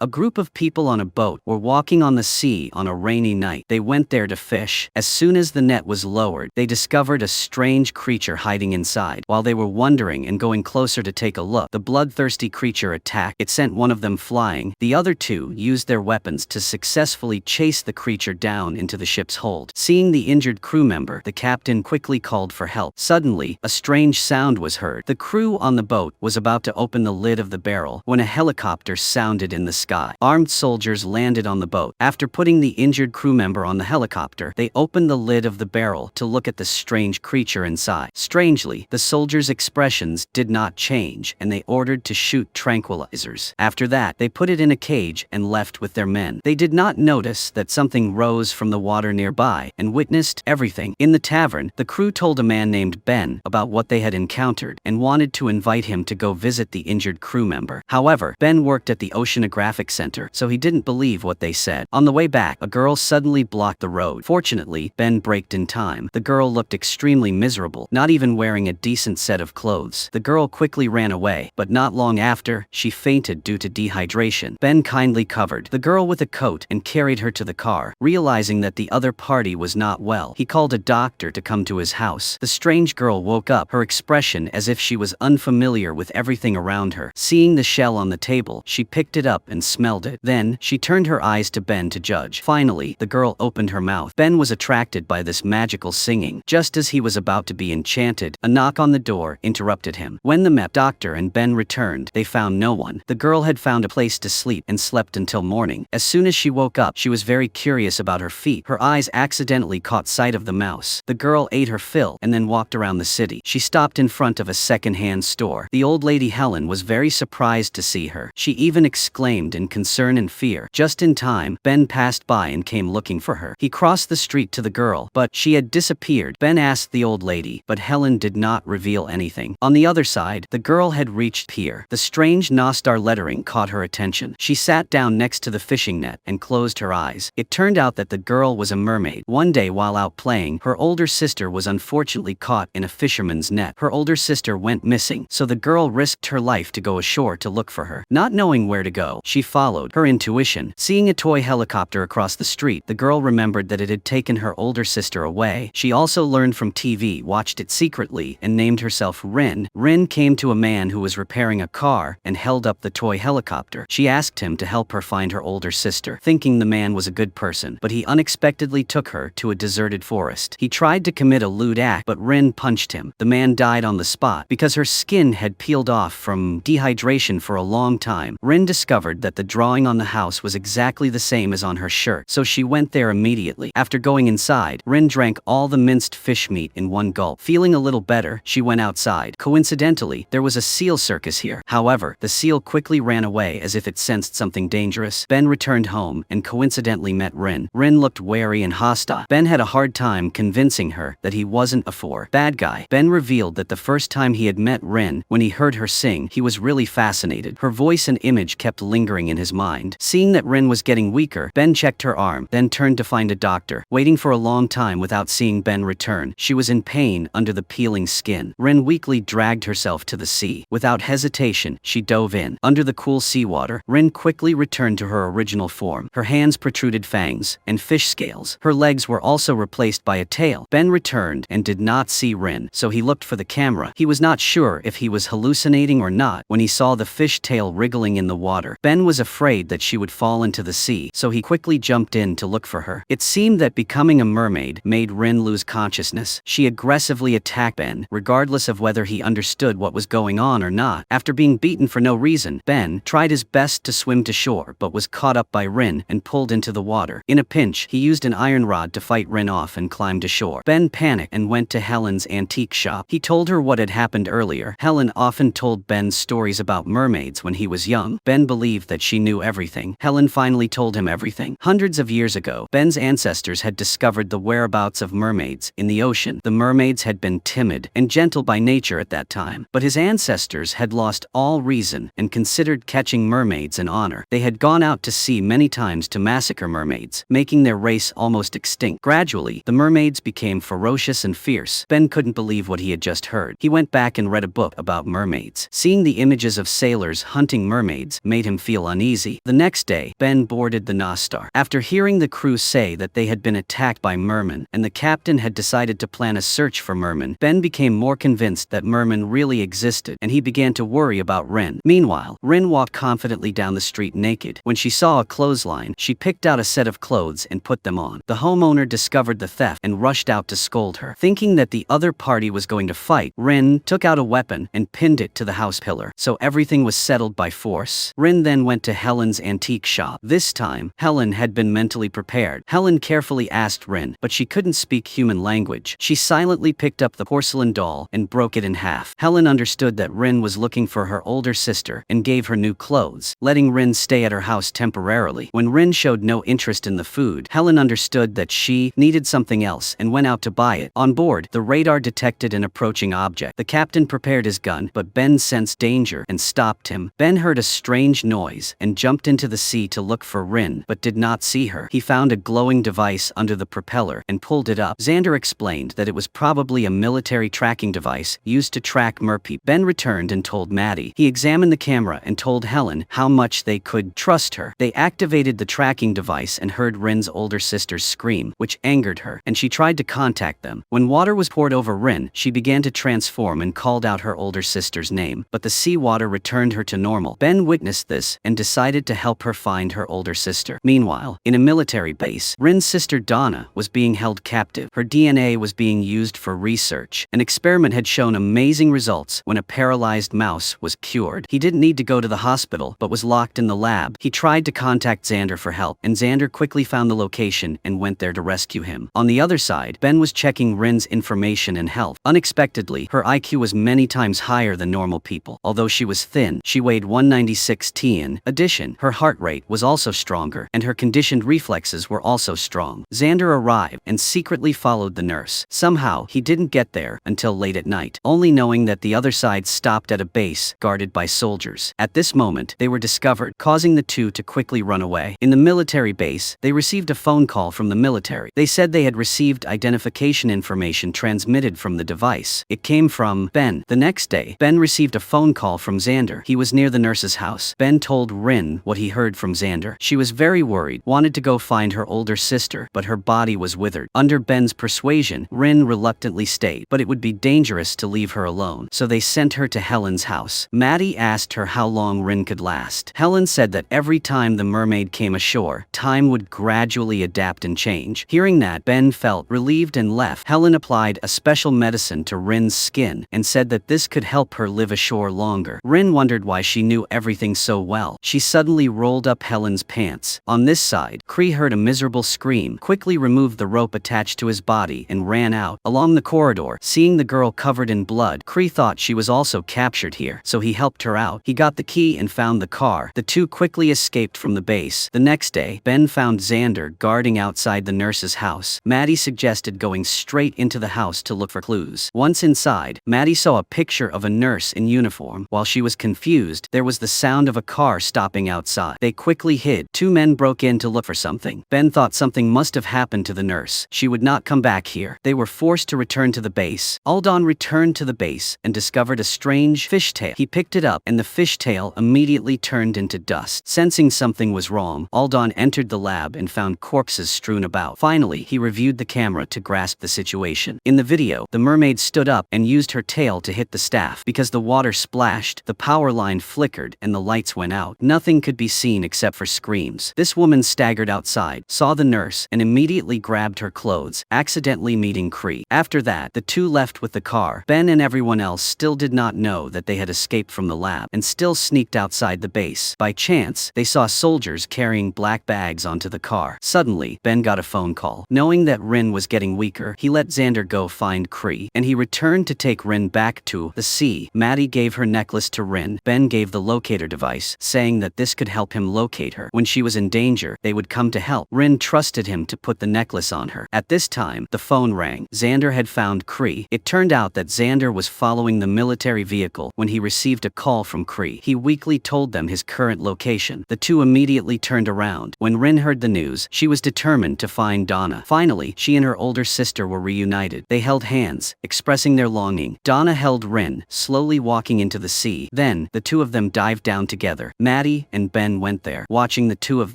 A group of people on a boat were walking on the sea on a rainy night. They went there to fish. As soon as the net was lowered, they discovered a strange creature hiding inside. While they were wondering and going closer to take a look, the bloodthirsty creature attacked. It sent one of them flying. The other two used their weapons to successfully chase the creature down into the ship's hold. Seeing the injured crew member, the captain quickly called for help. Suddenly, a strange sound was heard. The crew on the boat was about to open the lid of the barrel when a helicopter sounded in the sky. Armed soldiers landed on the boat. After putting the injured crew member on the helicopter, they opened the lid of the barrel to look at the strange creature inside. Strangely, the soldiers' expressions did not change, and they ordered to shoot tranquilizers. After that, they put it in a cage and left with their men. They did not notice that something rose from the water nearby and witnessed everything. In the tavern, the crew told a man named Ben about what they had encountered and wanted to invite him to go visit the injured crew member. However, Ben worked at the oceanographic center, so he didn't believe what they said. On the way back, a girl suddenly blocked the road. Fortunately, Ben braked in time. The girl looked extremely miserable, not even wearing a decent set of clothes. The girl quickly ran away, but not long after, she fainted due to dehydration. Ben kindly covered the girl with a coat and carried her to the car. Realizing that the other party was not well, he called a doctor to come to his house. The strange girl woke up, her expression as if she was unfamiliar with everything around her. Seeing the shell on the table, she picked it up and smelled it. Then, she turned her eyes to Ben to judge. Finally, the girl opened her mouth. Ben was attracted by this magical singing. Just as he was about to be enchanted, a knock on the door interrupted him. When the doctor and Ben returned, they found no one. The girl had found a place to sleep and slept until morning. As soon as she woke up, she was very curious about her feet. Her eyes accidentally caught sight of the mouse. The girl ate her fill and then walked around the city. She stopped in front of a second-hand store. The old lady Helen was very surprised to see her. She even exclaimed in concern and fear. Just in time, Ben passed by and came looking for her. He crossed the street to the girl, but she had disappeared. Ben asked the old lady, but Helen did not reveal anything. On the other side, the girl had reached Thear. The strange Nostar lettering caught her attention. She sat down next to the fishing net and closed her eyes. It turned out that the girl was a mermaid. One day while out playing, her older sister was unfortunately caught in a fisherman's net. Her older sister went missing, so the girl risked her life to go ashore to look for her. Not knowing where to go, she followed her intuition. Seeing a toy helicopter across the street, the girl remembered that it had taken her older sister away. She also learned from TV, watched it secretly, and named herself Rin. Rin came to a man who was repairing a car and held up the toy helicopter. She asked him to help her find her older sister, thinking the man was a good person, but he unexpectedly took her to a deserted forest. He tried to commit a lewd act, but Rin punched him. The man died on the spot because her skin had peeled off from dehydration for a long time. Rin discovered that the drawing on the house was exactly the same as on her shirt, so she went there immediately. After going inside, Rin drank all the minced fish meat in one gulp. Feeling a little better, she went outside. Coincidentally, there was a seal circus here. However, the seal quickly ran away as if it sensed something dangerous. Ben returned home and coincidentally met Rin. Rin looked wary and hostile. Ben had a hard time convincing her that he wasn't a bad guy. Ben revealed that the first time he had met Rin, when he heard her sing, he was really fascinated. Her voice and image kept lingering in his mind. Seeing that Rin was getting weaker, Ben checked her arm, then turned to find a doctor. Waiting for a long time without seeing Ben return, she was in pain under the peeling skin. Rin weakly dragged herself to the sea. Without hesitation, she dove in. Under the cool seawater, Rin quickly returned to her original form. Her hands protruded fangs and fish scales. Her legs were also replaced by a tail. Ben returned and did not see Rin, so he looked for the camera. He was not sure if he was hallucinating or not when he saw the fish tail wriggling in the water. Ben was afraid that she would fall into the sea, so he quickly jumped in to look for her. It seemed that becoming a mermaid made Rin lose consciousness. She aggressively attacked Ben, regardless of whether he understood what was going on or not. After being beaten for no reason, Ben tried his best to swim to shore but was caught up by Rin and pulled into the water. In a pinch, he used an iron rod to fight Rin off and climbed ashore. Ben panicked and went to Helen's antique shop. He told her what had happened earlier. Helen often told Ben stories about mermaids when he was young. Ben believed that she knew everything. Helen finally told him everything. Hundreds of years ago, Ben's ancestors had discovered the whereabouts of mermaids in the ocean. The mermaids had been timid and gentle by nature at that time, but his ancestors had lost all reason and considered catching mermaids an honor. They had gone out to sea many times to massacre mermaids, making their race almost extinct. Gradually, the mermaids became ferocious and fierce. Ben couldn't believe what he had just heard. He went back and read a book about mermaids. Seeing the images of sailors hunting mermaids made him feel uneasy. The next day, Ben boarded the Nostar. After hearing the crew say that they had been attacked by mermen, and the captain had decided to plan a search for mermen, Ben became more convinced that mermen really existed, and he began to worry about Rin. Meanwhile, Rin walked confidently down the street naked. When she saw a clothesline, she picked out a set of clothes and put them on. The homeowner discovered the theft and rushed out to scold her. Thinking that the other party was going to fight, Rin took out a weapon and pinned it to the house pillar, so everything was settled by force. Rin then went to Helen's antique shop. This time, Helen had been mentally prepared. Helen carefully asked Rin, but she couldn't speak human language. She silently picked up the porcelain doll and broke it in half. Helen understood that Rin was looking for her older sister and gave her new clothes, letting Rin stay at her house temporarily. When Rin showed no interest in the food, Helen understood that she needed something else and went out to buy it. On board, the radar detected an approaching object. The captain prepared his gun, but Ben sensed danger and stopped him. Ben heard a strange noise and jumped into the sea to look for Rin, but did not see her. He found a glowing device under the propeller and pulled it up. Xander explained that it was probably a military tracking device used to track merpeople. Ben returned and told Maddie. He examined the camera and told Helen how much they could trust her. They activated the tracking device and heard Rin's older sister's scream, which angered her, and she tried to contact them. When water was poured over Rin, she began to transform and called out her older sister's name, but the seawater returned her to normal. Ben witnessed this and decided to help her find her older sister. Meanwhile, in a military base, Rin's sister Donna was being held captive. Her DNA was being used for research. An experiment had shown amazing results when a paralyzed mouse was cured. He didn't need to go to the hospital, but was locked in the lab. He tried to contact Xander for help, and Xander quickly found the location and went there to rescue him. On the other side, Ben was checking Rin's information and health. Unexpectedly, her IQ was many times higher than normal people. Although she was thin, she weighed 196 t. In addition, her heart rate was also stronger, and her conditioned reflexes were also strong. Xander arrived and secretly followed the nurse. Somehow, he didn't get there until late at night, only knowing that the other side stopped at a base guarded by soldiers. At this moment, they were discovered, causing the two to quickly run away. In the military base, they received a phone call from the military. They said they had received identification information transmitted from the device. It came from Ben. The next day, Ben received a phone call from Xander. He was near the nurse's house. Ben told Rin what he heard from Xander. She was very worried, wanted to go find her older sister, but her body was withered. Under Ben's persuasion, Rin reluctantly stayed, but it would be dangerous to leave her alone, so they sent her to Helen's house. Maddie asked her how long Rin could last. Helen said that every time the mermaid came ashore, time would gradually adapt and change. Hearing that, Ben felt relieved and left. Helen applied a special medicine to Rin's skin and said that this could help her live ashore longer. Rin wondered why she knew everything so well. She suddenly rolled up Helen's pants. On this side, Cree heard a miserable scream, quickly removed the rope attached to his body and ran out. Along the corridor, seeing the girl covered in blood, Cree thought she was also captured here, so he helped her out. He got the key and found the car. The two quickly escaped from the base. The next day, Ben found Xander guarding outside the nurse's house. Maddie suggested going straight into the house to look for clues. Once inside, Maddie saw a picture of a nurse in uniform. While she was confused, there was the sound of a car stopping outside. They quickly hid. Two men broke in to look for something. Ben thought something must have happened to the nurse. She would not come back here. They were forced to return to the base. Aldan returned to the base and discovered a strange fishtail. He picked it up, and the fishtail immediately turned into dust. Sensing something was wrong, Aldan entered the lab and found corpses strewn about. Finally, he reviewed the camera to grasp the situation. In the video, the mermaid stood up and used her tail to hit the staff. Because the water splashed, the power line flickered and the lights went out. Nothing could be seen except for screams. This woman staggered outside, saw the nurse, and immediately grabbed her clothes, accidentally meeting Cree. After that, the two left with the car. Ben and everyone else still did not know that they had escaped from the lab and still sneaked outside the base. By chance, they saw soldiers carrying black bags onto the car. Suddenly, Ben got a phone call. Knowing that Rin was getting weaker, he let Xander go find Cree, and he returned to take Rin back to the sea. Maddie gave her necklace to Rin. Ben gave the locator device, saying that this could help him locate her. When she was in danger, they would come to help. Rin trusted him to put the necklace on her. At this time, the phone rang. Xander had found Cree. It turned out that Xander was following the military vehicle when he received a call from Cree. He weakly told them his current location. The two immediately turned around. When Rin heard the news, she was determined to find Donna. Finally, she and her older sister were reunited. They held hands, expressing their longing. Donna held Rin, slowly walking into the sea. Then, the two of them dived down together. Maddie Maddie and Ben went there, watching the two of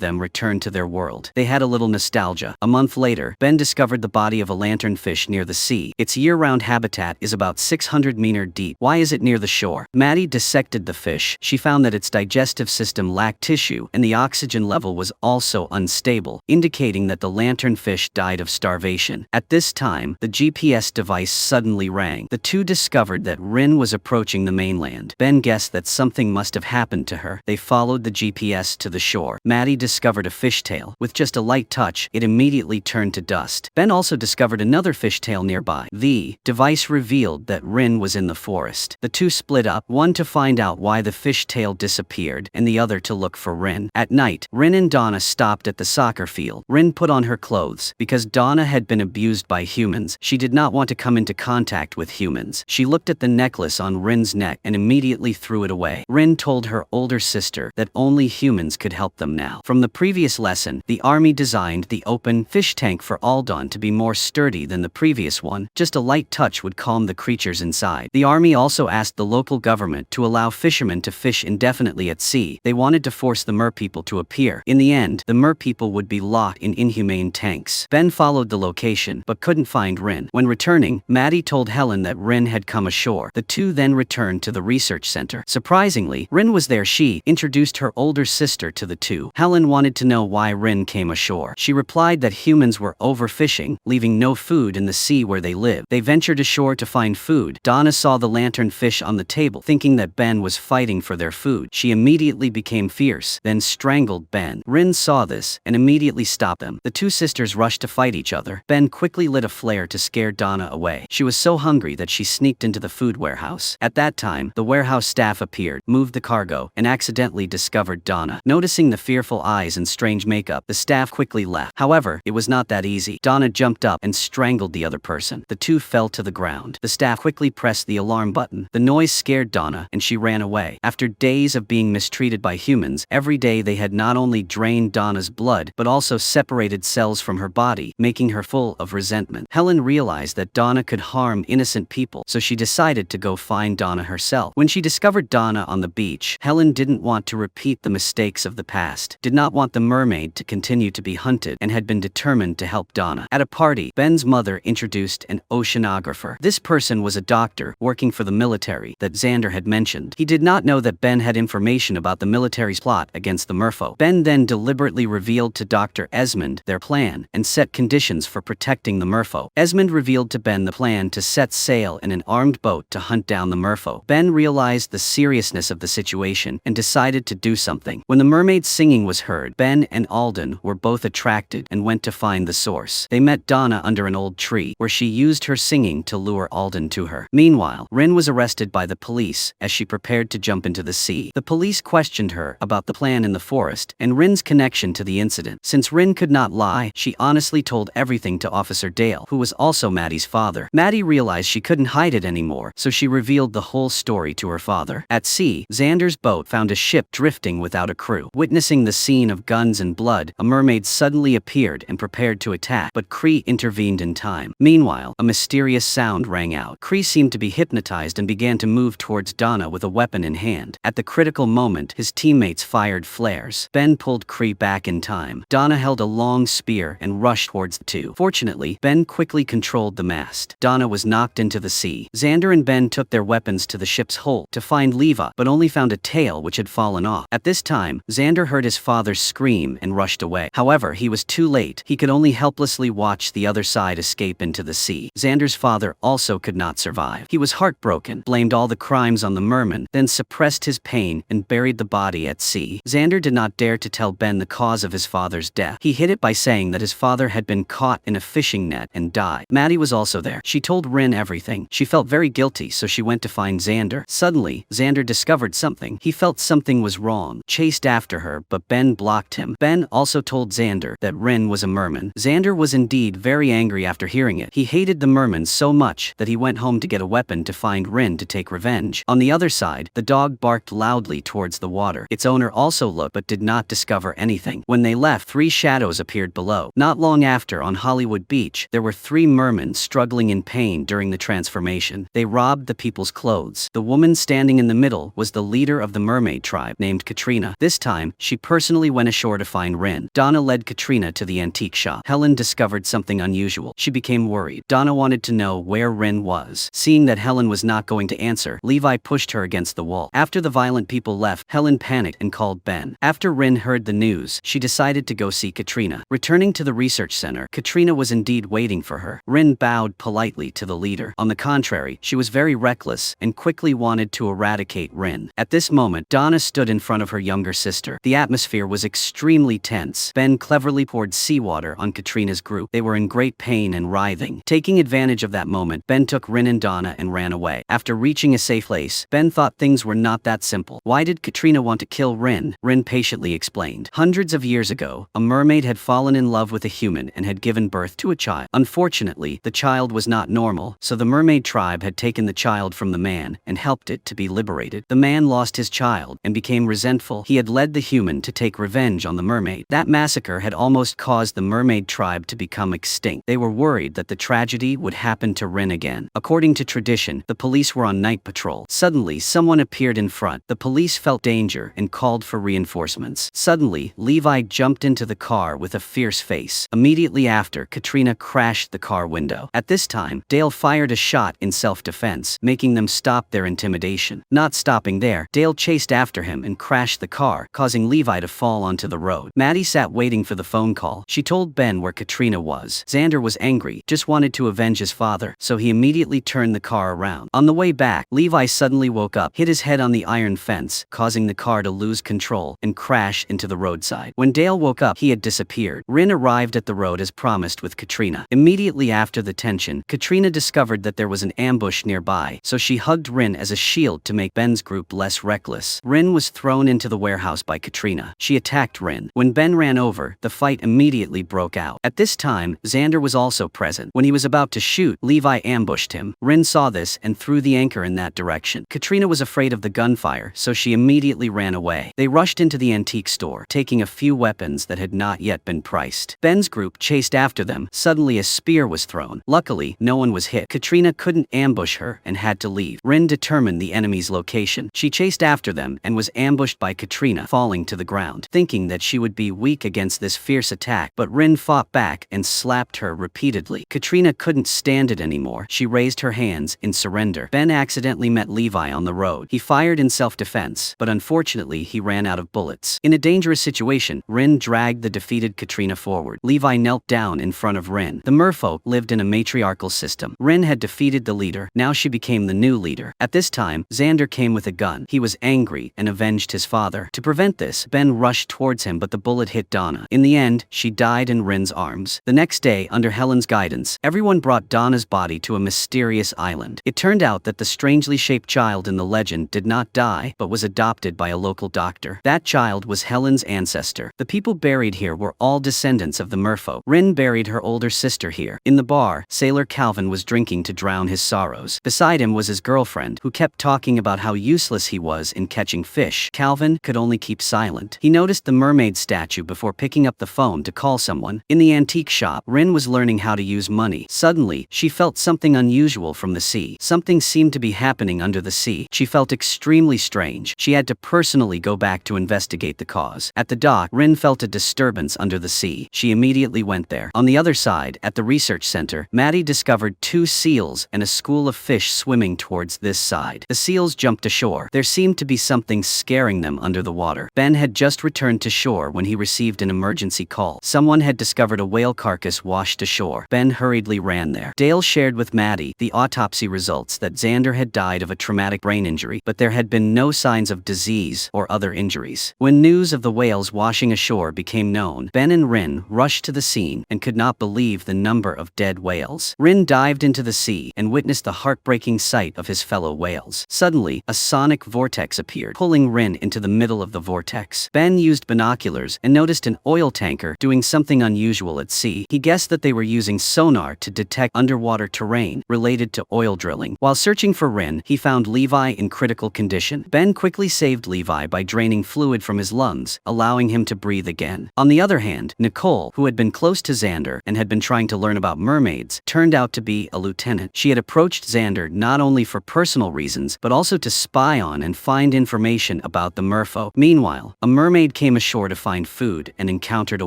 them return to their world. They had a little nostalgia. A month later, Ben discovered the body of a lanternfish near the sea. Its year-round habitat is about 600 meters deep. Why is it near the shore? Maddie dissected the fish. She found that its digestive system lacked tissue, and the oxygen level was also unstable, indicating that the lanternfish died of starvation. At this time, the GPS device suddenly rang. The two discovered that Rin was approaching the mainland. Ben guessed that something must have happened to her. They followed the GPS to the shore. Maddie discovered a fishtail. With just a light touch, it immediately turned to dust. Ben also discovered another fishtail nearby. The device revealed that Rin was in the forest. The two split up, one to find out why the fishtail disappeared, and the other to look for Rin. At night, Rin and Donna stopped at the soccer field. Rin put on her clothes. Because Donna had been abused by humans, she did not want to come into contact with humans. She looked at the necklace on Rin's neck and immediately threw it away. Rin told her older sister that only humans could help them now. From the previous lesson, the army designed the open fish tank for Aldon to be more sturdy than the previous one. Just a light touch would calm the creatures inside. The army also asked the local government to allow fishermen to fish indefinitely at sea. They wanted to force the merpeople to appear. In the end, the merpeople would be locked in inhumane tanks. Ben followed the location, but couldn't find Rin. When returning, Maddie told Helen that Rin had come ashore. The two then returned to the research center. Surprisingly, Rin was there. She introduced her older sister to the two. Helen wanted to know why Rin came ashore. She replied that humans were overfishing, leaving no food in the sea where they lived. They ventured ashore to find food. Donna saw the lanternfish on the table, thinking that Ben was fighting for their food. She immediately became fierce, then strangled Ben. Rin saw this and immediately stopped them. The two sisters rushed to fight each other. Ben quickly lit a flare to scare Donna away. She was so hungry that she sneaked into the food warehouse. At that time, the warehouse staff appeared, moved the cargo, and accidentally discovered Donna. Noticing the fearful eyes and strange makeup, the staff quickly left. However, it was not that easy. Donna jumped up and strangled the other person. The two fell to the ground. The staff quickly pressed the alarm button. The noise scared Donna, and she ran away. After days of being mistreated by humans, every day they had not only drained Donna's blood, but also separated cells from her body, making her full of resentment. Helen realized that Donna could harm innocent people, so she decided to go find Donna herself. When she discovered Donna on the beach, Helen didn't want to repeat the mistakes of the past, did not want the mermaid to continue to be hunted, and had been determined to help Donna. At a party, Ben's mother introduced an oceanographer. This person was a doctor working for the military that Xander had mentioned. He did not know that Ben had information about the military's plot against the Merfolk. Ben then deliberately revealed to Dr. Esmond their plan and set conditions for protecting the Merfolk. Esmond revealed to Ben the plan to set sail in an armed boat to hunt down the Merfolk. Ben realized the seriousness of the situation and decided to do something. When the mermaid's singing was heard, Ben and Alden were both attracted and went to find the source. They met Donna under an old tree, where she used her singing to lure Alden to her. Meanwhile, Rin was arrested by the police as she prepared to jump into the sea. The police questioned her about the plan in the forest and Rin's connection to the incident. Since Rin could not lie, she honestly told everything to Officer Dale, who was also Maddie's father. Maddie realized she couldn't hide it anymore, so she revealed the whole story to her father. At sea, Xander's boat found a ship drifting without a crew. Witnessing the scene of guns and blood, a mermaid suddenly appeared and prepared to attack, but Cree intervened in time. Meanwhile, a mysterious sound rang out. Cree seemed to be hypnotized and began to move towards Donna with a weapon in hand. At the critical moment, his teammates fired flares. Ben pulled Cree back in time. Donna held a long spear and rushed towards the two. Fortunately, Ben quickly controlled the mast. Donna was knocked into the sea. Xander and Ben took their weapons to the ship's hull to find Leva, but only found a tail which had fallen off. At this time, Xander heard his father scream and rushed away. However, he was too late. He could only helplessly watch the other side escape into the sea. Xander's father also could not survive. He was heartbroken, blamed all the crimes on the merman, then suppressed his pain and buried the body at sea. Xander did not dare to tell Ben the cause of his father's death. He hid it by saying that his father had been caught in a fishing net and died. Maddie was also there. She told Rin everything. She felt very guilty, so she went to find Xander. Suddenly, Xander discovered something. He felt something was wrong, chased after her, but Ben blocked him. Ben also told Xander that Rin was a merman. Xander was indeed very angry after hearing it. He hated the merman so much that he went home to get a weapon to find Rin to take revenge. On the other side, the dog barked loudly towards the water. Its owner also looked but did not discover anything. When they left, 3 shadows appeared below. Not long after, on Hollywood Beach, there were 3 mermen struggling in pain during the transformation. They robbed the people's clothes. The woman standing in the middle was the leader of the mermaid tribe. tribe named Katrina. This time, she personally went ashore to find Rin. Donna led Katrina to the antique shop. Helen discovered something unusual. She became worried. Donna wanted to know where Rin was. Seeing that Helen was not going to answer, Levi pushed her against the wall. After the violent people left, Helen panicked and called Ben. After Rin heard the news, she decided to go see Katrina. Returning to the research center, Katrina was indeed waiting for her. Rin bowed politely to the leader. On the contrary, she was very reckless and quickly wanted to eradicate Rin. At this moment, Donna stood in front of her younger sister. The atmosphere was extremely tense. Ben cleverly poured seawater on Katrina's group. They were in great pain and writhing. Taking advantage of that moment, Ben took Rin and Donna and ran away. After reaching a safe place, Ben thought things were not that simple. Why did Katrina want to kill Rin? Rin patiently explained. Hundreds of years ago, a mermaid had fallen in love with a human and had given birth to a child. Unfortunately, the child was not normal, so the mermaid tribe had taken the child from the man and helped it to be liberated. The man lost his child and became resentful. He had led the human to take revenge on the mermaid. That massacre had almost caused the mermaid tribe to become extinct. They were worried that the tragedy would happen to Rin again. According to tradition, the police were on night patrol. Suddenly, someone appeared in front. The police felt danger and called for reinforcements. Suddenly, Levi jumped into the car with a fierce face. Immediately after, Katrina crashed the car window. At this time, Dale fired a shot in self-defense, making them stop their intimidation. Not stopping there, Dale chased after him and crashed the car, causing Levi to fall onto the road. Maddie sat waiting for the phone call. She told Ben where Katrina was. Xander was angry, just wanted to avenge his father, so he immediately turned the car around. On the way back, Levi suddenly woke up, hit his head on the iron fence, causing the car to lose control and crash into the roadside. When Dale woke up, he had disappeared. Rin arrived at the road as promised with Katrina. Immediately after the tension, Katrina discovered that there was an ambush nearby, so she hugged Rin as a shield to make Ben's group less reckless. Rin was thrown into the warehouse by Katrina. She attacked Rin. When Ben ran over, the fight immediately broke out. At this time, Xander was also present. When he was about to shoot, Levi ambushed him. Rin saw this and threw the anchor in that direction. Katrina was afraid of the gunfire, so she immediately ran away. They rushed into the antique store, taking a few weapons that had not yet been priced. Ben's group chased after them. Suddenly a spear was thrown. Luckily, no one was hit. Katrina couldn't ambush her and had to leave. Rin determined the enemy's location. She chased after them and was ambushed by Katrina, falling to the ground. Thinking that she would be weak against this fierce attack, but Rin fought back and slapped her repeatedly. Katrina couldn't stand it anymore. She raised her hands in surrender. Ben accidentally met Levi on the road. He fired in self-defense, but unfortunately he ran out of bullets. In a dangerous situation, Rin dragged the defeated Katrina forward. Levi knelt down in front of Rin. The Merfolk lived in a matriarchal system. Rin had defeated the leader. Now she became the new leader. At this time, Xander came with a gun. He was angry and avenged his father. To prevent this, Ben rushed towards him, but the bullet hit Donna. In the end, she died in Rin's arms. The next day, under Helen's guidance, everyone brought Donna's body to a mysterious island. It turned out that the strangely shaped child in the legend did not die, but was adopted by a local doctor. That child was Helen's ancestor. The people buried here were all descendants of the Merfolk. Rin buried her older sister here. In the bar, Sailor Calvin was drinking to drown his sorrows. Beside him was his girlfriend, who kept talking about how useless he was in catching fish. Calvin could only keep silent. He noticed the mermaid statue before picking up the phone to call someone. In the antique shop, Rin was learning how to use money. Suddenly, she felt something unusual from the sea. Something seemed to be happening under the sea. She felt extremely strange. She had to personally go back to investigate the cause. At the dock, Rin felt a disturbance under the sea. She immediately went there. On the other side, at the research center, Maddie discovered 2 seals and a school of fish swimming towards this side. The seals jumped ashore. There seemed to be something scaring them under the water. Ben had just returned to shore when he received an emergency call. Someone had discovered a whale carcass washed ashore. Ben hurriedly ran there. Dale shared with Maddie the autopsy results that Xander had died of a traumatic brain injury, but there had been no signs of disease or other injuries. When news of the whales washing ashore became known, Ben and Rin rushed to the scene and could not believe the number of dead whales. Rin dived into the sea and witnessed the heartbreaking sight of his fellow whales. Suddenly, a sonic vortex appeared, pulling Rin into the middle of the vortex. Ben used binoculars and noticed an oil tanker doing something unusual at sea. He guessed that they were using sonar to detect underwater terrain related to oil drilling. While searching for Rin, he found Levi in critical condition. Ben quickly saved Levi by draining fluid from his lungs, allowing him to breathe again. On the other hand, Nicole, who had been close to Xander and had been trying to learn about mermaids, turned out to be a lieutenant. She had approached Xander not only for personal reasons, but also to spy on and find information information about the merfolk. Meanwhile, a mermaid came ashore to find food and encountered a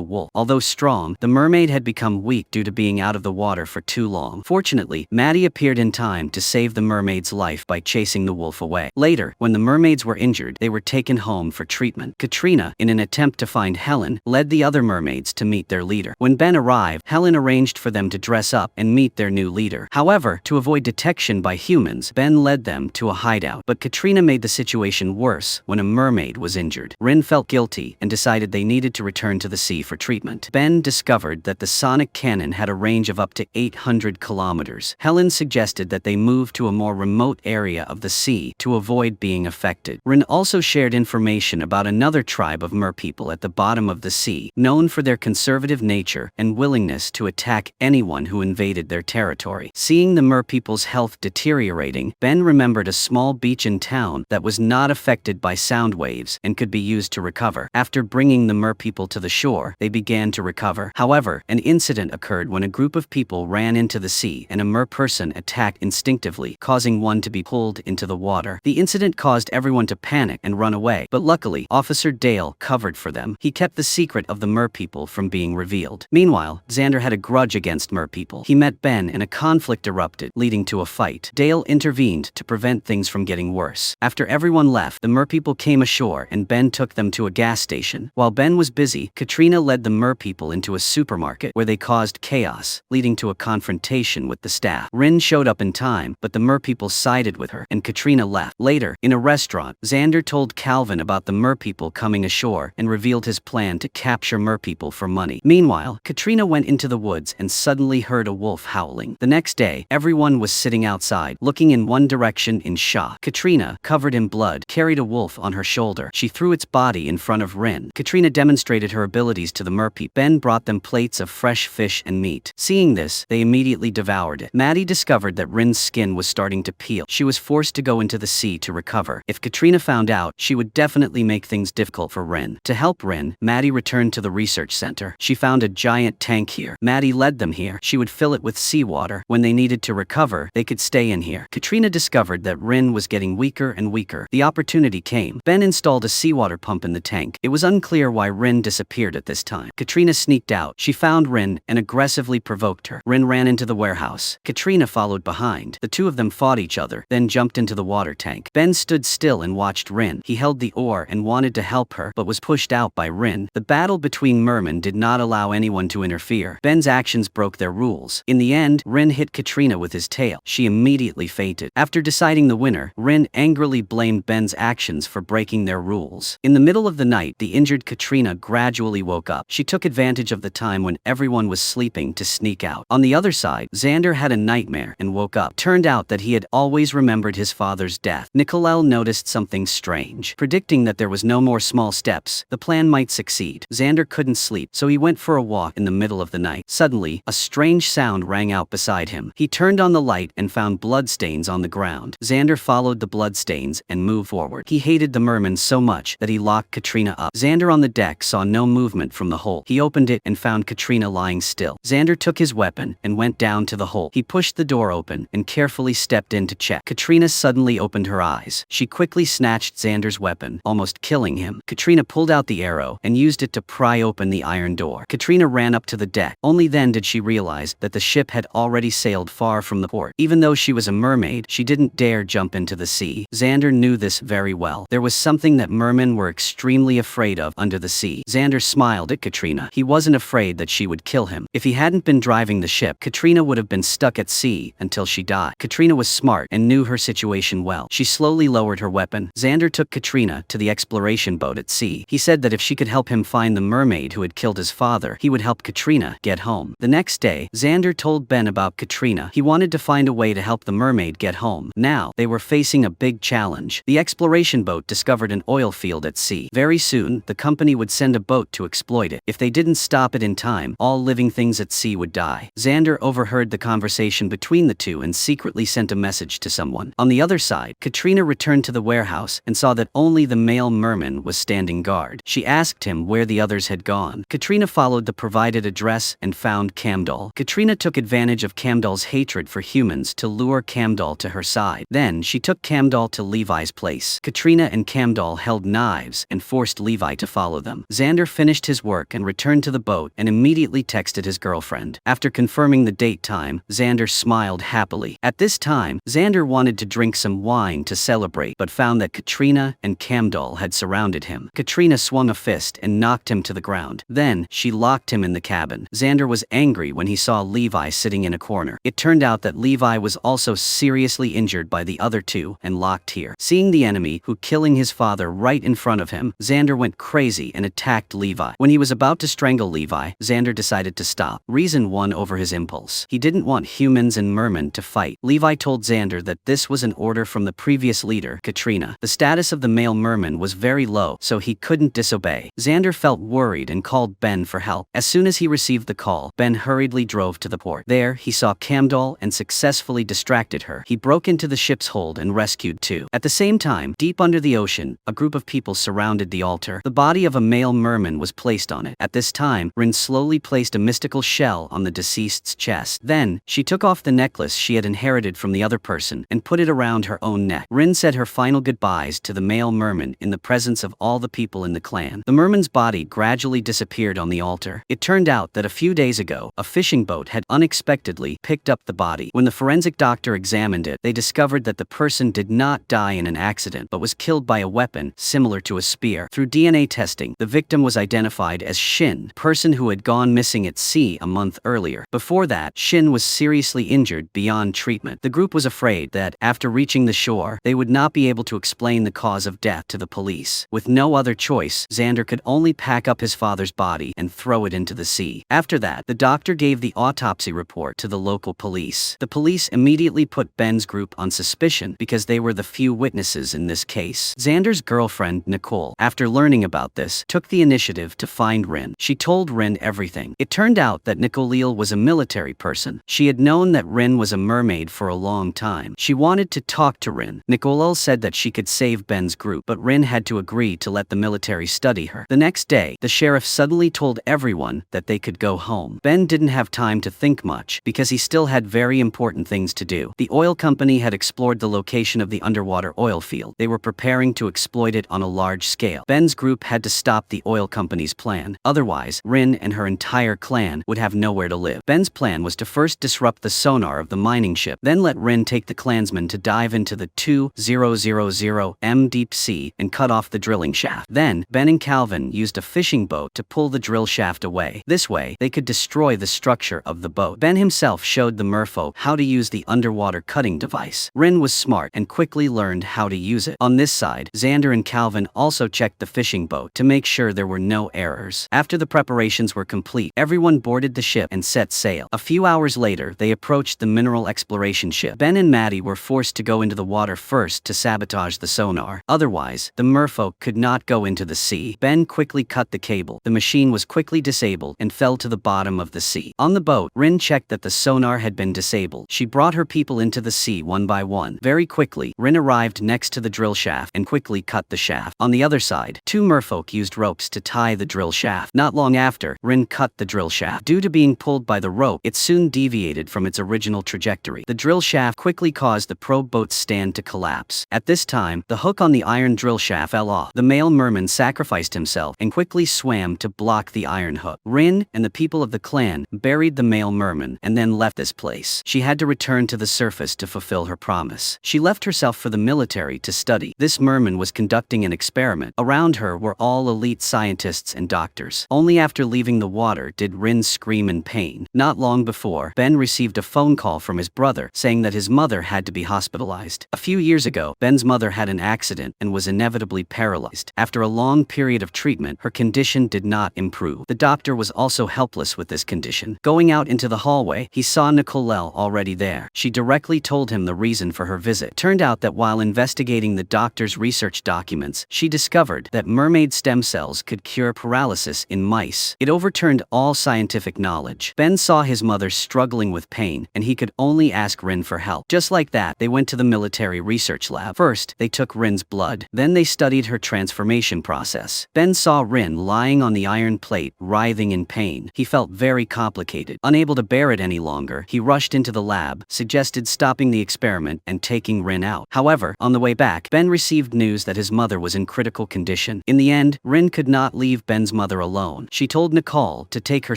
wolf. Although strong, the mermaid had become weak due to being out of the water for too long. Fortunately, Maddie appeared in time to save the mermaid's life by chasing the wolf away. Later, when the mermaids were injured, they were taken home for treatment. Katrina, in an attempt to find Helen, led the other mermaids to meet their leader. When Ben arrived, Helen arranged for them to dress up and meet their new leader. However, to avoid detection by humans, Ben led them to a hideout. But Katrina made the situation worse when a mermaid was injured. Rin felt guilty and decided they needed to return to the sea for treatment. Ben discovered that the sonic cannon had a range of up to 800 kilometers. Helen suggested that they move to a more remote area of the sea to avoid being affected. Rin also shared information about another tribe of merpeople at the bottom of the sea, known for their conservative nature and willingness to attack anyone who invaded their territory. Seeing the merpeople's health deteriorating, Ben remembered a small beach in town that was not affected by sound waves and could be used to recover. After bringing the merpeople to the shore, they began to recover. However, an incident occurred when a group of people ran into the sea and a merperson attacked instinctively, causing one to be pulled into the water. The incident caused everyone to panic and run away, but luckily, Officer Dale covered for them. He kept the secret of the merpeople from being revealed. Meanwhile, Xander had a grudge against merpeople. He met Ben and a conflict erupted, leading to a fight. Dale intervened to prevent things from getting worse. After everyone left, the merpeople came ashore and Ben took them to a gas station. While Ben was busy, Katrina led the merpeople into a supermarket where they caused chaos, leading to a confrontation with the staff. Rin showed up in time, but the merpeople sided with her and Katrina left. Later, in a restaurant, Xander told Calvin about the merpeople coming ashore and revealed his plan to capture merpeople for money. Meanwhile, Katrina went into the woods and suddenly heard a wolf howling. The next day, everyone was sitting outside, looking in one direction in shock. Katrina, covered in blood, carried a wolf on her shoulder. She threw its body in front of Rin. Katrina demonstrated her abilities to the merpeople. Ben brought them plates of fresh fish and meat. Seeing this, they immediately devoured it. Maddie discovered that Rin's skin was starting to peel. She was forced to go into the sea to recover. If Katrina found out, she would definitely make things difficult for Rin. To help Rin, Maddie returned to the research center. She found a giant tank here. Maddie led them here. She would fill it with seawater. When they needed to recover, they could stay in here. Katrina discovered that Rin was getting weaker and weaker. The opportunity came. Ben installed a seawater pump in the tank. It was unclear why Rin disappeared at this time. Katrina sneaked out. She found Rin and aggressively provoked her. Rin ran into the warehouse. Katrina followed behind. The two of them fought each other, then jumped into the water tank. Ben stood still and watched Rin. He held the oar and wanted to help her, but was pushed out by Rin. The battle between mermen did not allow anyone to interfere. Ben's actions broke their rules. In the end, Rin hit Katrina with his tail. She immediately fainted. After deciding the winner, Rin angrily blamed Ben's actions for breaking their rules. In the middle of the night, the injured Katrina gradually woke up. She took advantage of the time when everyone was sleeping to sneak out. On the other side, Xander had a nightmare and woke up. Turned out that he had always remembered his father's death. Nicolelle noticed something strange. Predicting that there was no more small steps, the plan might succeed. Xander couldn't sleep, so he went for a walk in the middle of the night. Suddenly, a strange sound rang out beside him. He turned on the light and found bloodstains on the ground. Xander followed the bloodstains and moved forward. He hated the merman so much that he locked Katrina up. Xander on the deck saw no movement from the hole. He opened it and found Katrina lying still. Xander took his weapon and went down to the hole. He pushed the door open and carefully stepped in to check. Katrina suddenly opened her eyes. She quickly snatched Xander's weapon, almost killing him. Katrina pulled out the arrow and used it to pry open the iron door. Katrina ran up to the deck. Only then did she realize that the ship had already sailed far from the port. Even though she was a mermaid, she didn't dare jump into the sea. Xander knew this very well. There was something that mermen were extremely afraid of under the sea. Xander smiled at Katrina. He wasn't afraid that she would kill him. If he hadn't been driving the ship, Katrina would have been stuck at sea until she died. Katrina was smart and knew her situation well. She slowly lowered her weapon. Xander took Katrina to the exploration boat at sea. He said that if she could help him find the mermaid who had killed his father, he would help Katrina get home. The next day, Xander told Ben about Katrina. He wanted to find a way to help the mermaid get home. Now, they were facing a big challenge. The exploration boat discovered an oil field at sea. Very soon, the company would send a boat to exploit it. If they didn't stop it in time, all living things at sea would die. Xander overheard the conversation between the two and secretly sent a message to someone. On the other side, Katrina returned to the warehouse and saw that only the male merman was standing guard. She asked him where the others had gone. Katrina followed the provided address and found Camdol. Katrina took advantage of Camdol's hatred for humans to lure Camdol to her side. Then, she took Camdol to Levi's place. Katrina Katrina and Camdall held knives and forced Levi to follow them. Xander finished his work and returned to the boat and immediately texted his girlfriend. After confirming the date time, Xander smiled happily. At this time, Xander wanted to drink some wine to celebrate but found that Katrina and Camdall had surrounded him. Katrina swung a fist and knocked him to the ground. Then, she locked him in the cabin. Xander was angry when he saw Levi sitting in a corner. It turned out that Levi was also seriously injured by the other two and locked here. Seeing the enemy, who killing his father right in front of him, Xander went crazy and attacked Levi. When he was about to strangle Levi, Xander decided to stop. Reason won over his impulse. He didn't want humans and mermen to fight. Levi told Xander that this was an order from the previous leader, Katrina. The status of the male merman was very low, so he couldn't disobey. Xander felt worried and called Ben for help. As soon as he received the call, Ben hurriedly drove to the port. There, he saw Camdall and successfully distracted her. He broke into the ship's hold and rescued two. At the same time, deep under the ocean, a group of people surrounded the altar. The body of a male merman was placed on it. At this time, Rin slowly placed a mystical shell on the deceased's chest. Then, she took off the necklace she had inherited from the other person and put it around her own neck. Rin said her final goodbyes to the male merman in the presence of all the people in the clan. The merman's body gradually disappeared on the altar. It turned out that a few days ago, a fishing boat had unexpectedly picked up the body. When the forensic doctor examined it, they discovered that the person did not die in an accident but was killed by a weapon similar to a spear. Through DNA testing, the victim was identified as Shin, person who had gone missing at sea a month earlier. Before that, Shin was seriously injured beyond treatment. The group was afraid that, after reaching the shore, they would not be able to explain the cause of death to the police. With no other choice, Xander could only pack up his father's body and throw it into the sea. After that, the doctor gave the autopsy report to the local police. The police immediately put Ben's group on suspicion because they were the few witnesses in this case. Xander's girlfriend, Nicole, after learning about this, took the initiative to find Rin. She told Rin everything. It turned out that Nicole was a military person. She had known that Rin was a mermaid for a long time. She wanted to talk to Rin. Nicole said that she could save Ben's group, but Rin had to agree to let the military study her. The next day, the sheriff suddenly told everyone that they could go home. Ben didn't have time to think much because he still had very important things to do. The oil company had explored the location of the underwater oil field. They were preparing to exploit it on a large scale. Ben's group had to stop the oil company's plan. Otherwise, Rin and her entire clan would have nowhere to live. Ben's plan was to first disrupt the sonar of the mining ship, then let Rin take the clansmen to dive into the 2000 deep sea and cut off the drilling shaft. Then, Ben and Calvin used a fishing boat to pull the drill shaft away. This way, they could destroy the structure of the boat. Ben himself showed the Merfolk how to use the underwater cutting device. Rin was smart and quickly learned how to use it. On this side, Xander and Calvin also checked the fishing boat to make sure there were no errors. After the preparations were complete, everyone boarded the ship and set sail. A few hours later, they approached the mineral exploration ship. Ben and Maddie were forced to go into the water first to sabotage the sonar. Otherwise, the Merfolk could not go into the sea. Ben quickly cut the cable. The machine was quickly disabled and fell to the bottom of the sea. On the boat, Rin checked that the sonar had been disabled. She brought her people into the sea one by one. Very quickly, Rin arrived next to the drill shaft and quickly cut the shaft. On the other side, two Merfolk used ropes to tie the drill shaft. Not long after, Rin cut the drill shaft. Due to being pulled by the rope, it soon deviated from its original trajectory. The drill shaft quickly caused the probe boat's stand to collapse. At this time, the hook on the iron drill shaft fell off. The male merman sacrificed himself and quickly swam to block the iron hook. Rin and the people of the clan buried the male merman and then left this place. She had to return to the surface to fulfill her promise. She left herself for the military to study. This merman was conducting an experiment. Around her were all elite scientists and doctors. Only after leaving the water did Rin scream in pain. Not long before, Ben received a phone call from his brother saying that his mother had to be hospitalized. A few years ago, Ben's mother had an accident and was inevitably paralyzed. After a long period of treatment, her condition did not improve. The doctor was also helpless with this condition. Going out into the hallway, he saw Nicole already there. She directly told him the reason for her visit. Turned out that while investigating the doctor's research documents, she discovered that mermaid stem cells could cure paralysis in mice. It overturned all scientific knowledge. Ben saw his mother struggling with pain, and he could only ask Rin for help. Just like that, they went to the military research lab. First, they took Rin's blood. Then they studied her transformation process. Ben saw Rin lying on the iron plate, writhing in pain. He felt very complicated. Unable to bear it any longer, he rushed into the lab, suggested stopping the experiment and taking Rin out. However, on the way back, Ben received received news that his mother was in critical condition. In the end, Rin could not leave Ben's mother alone. She told Nicole to take her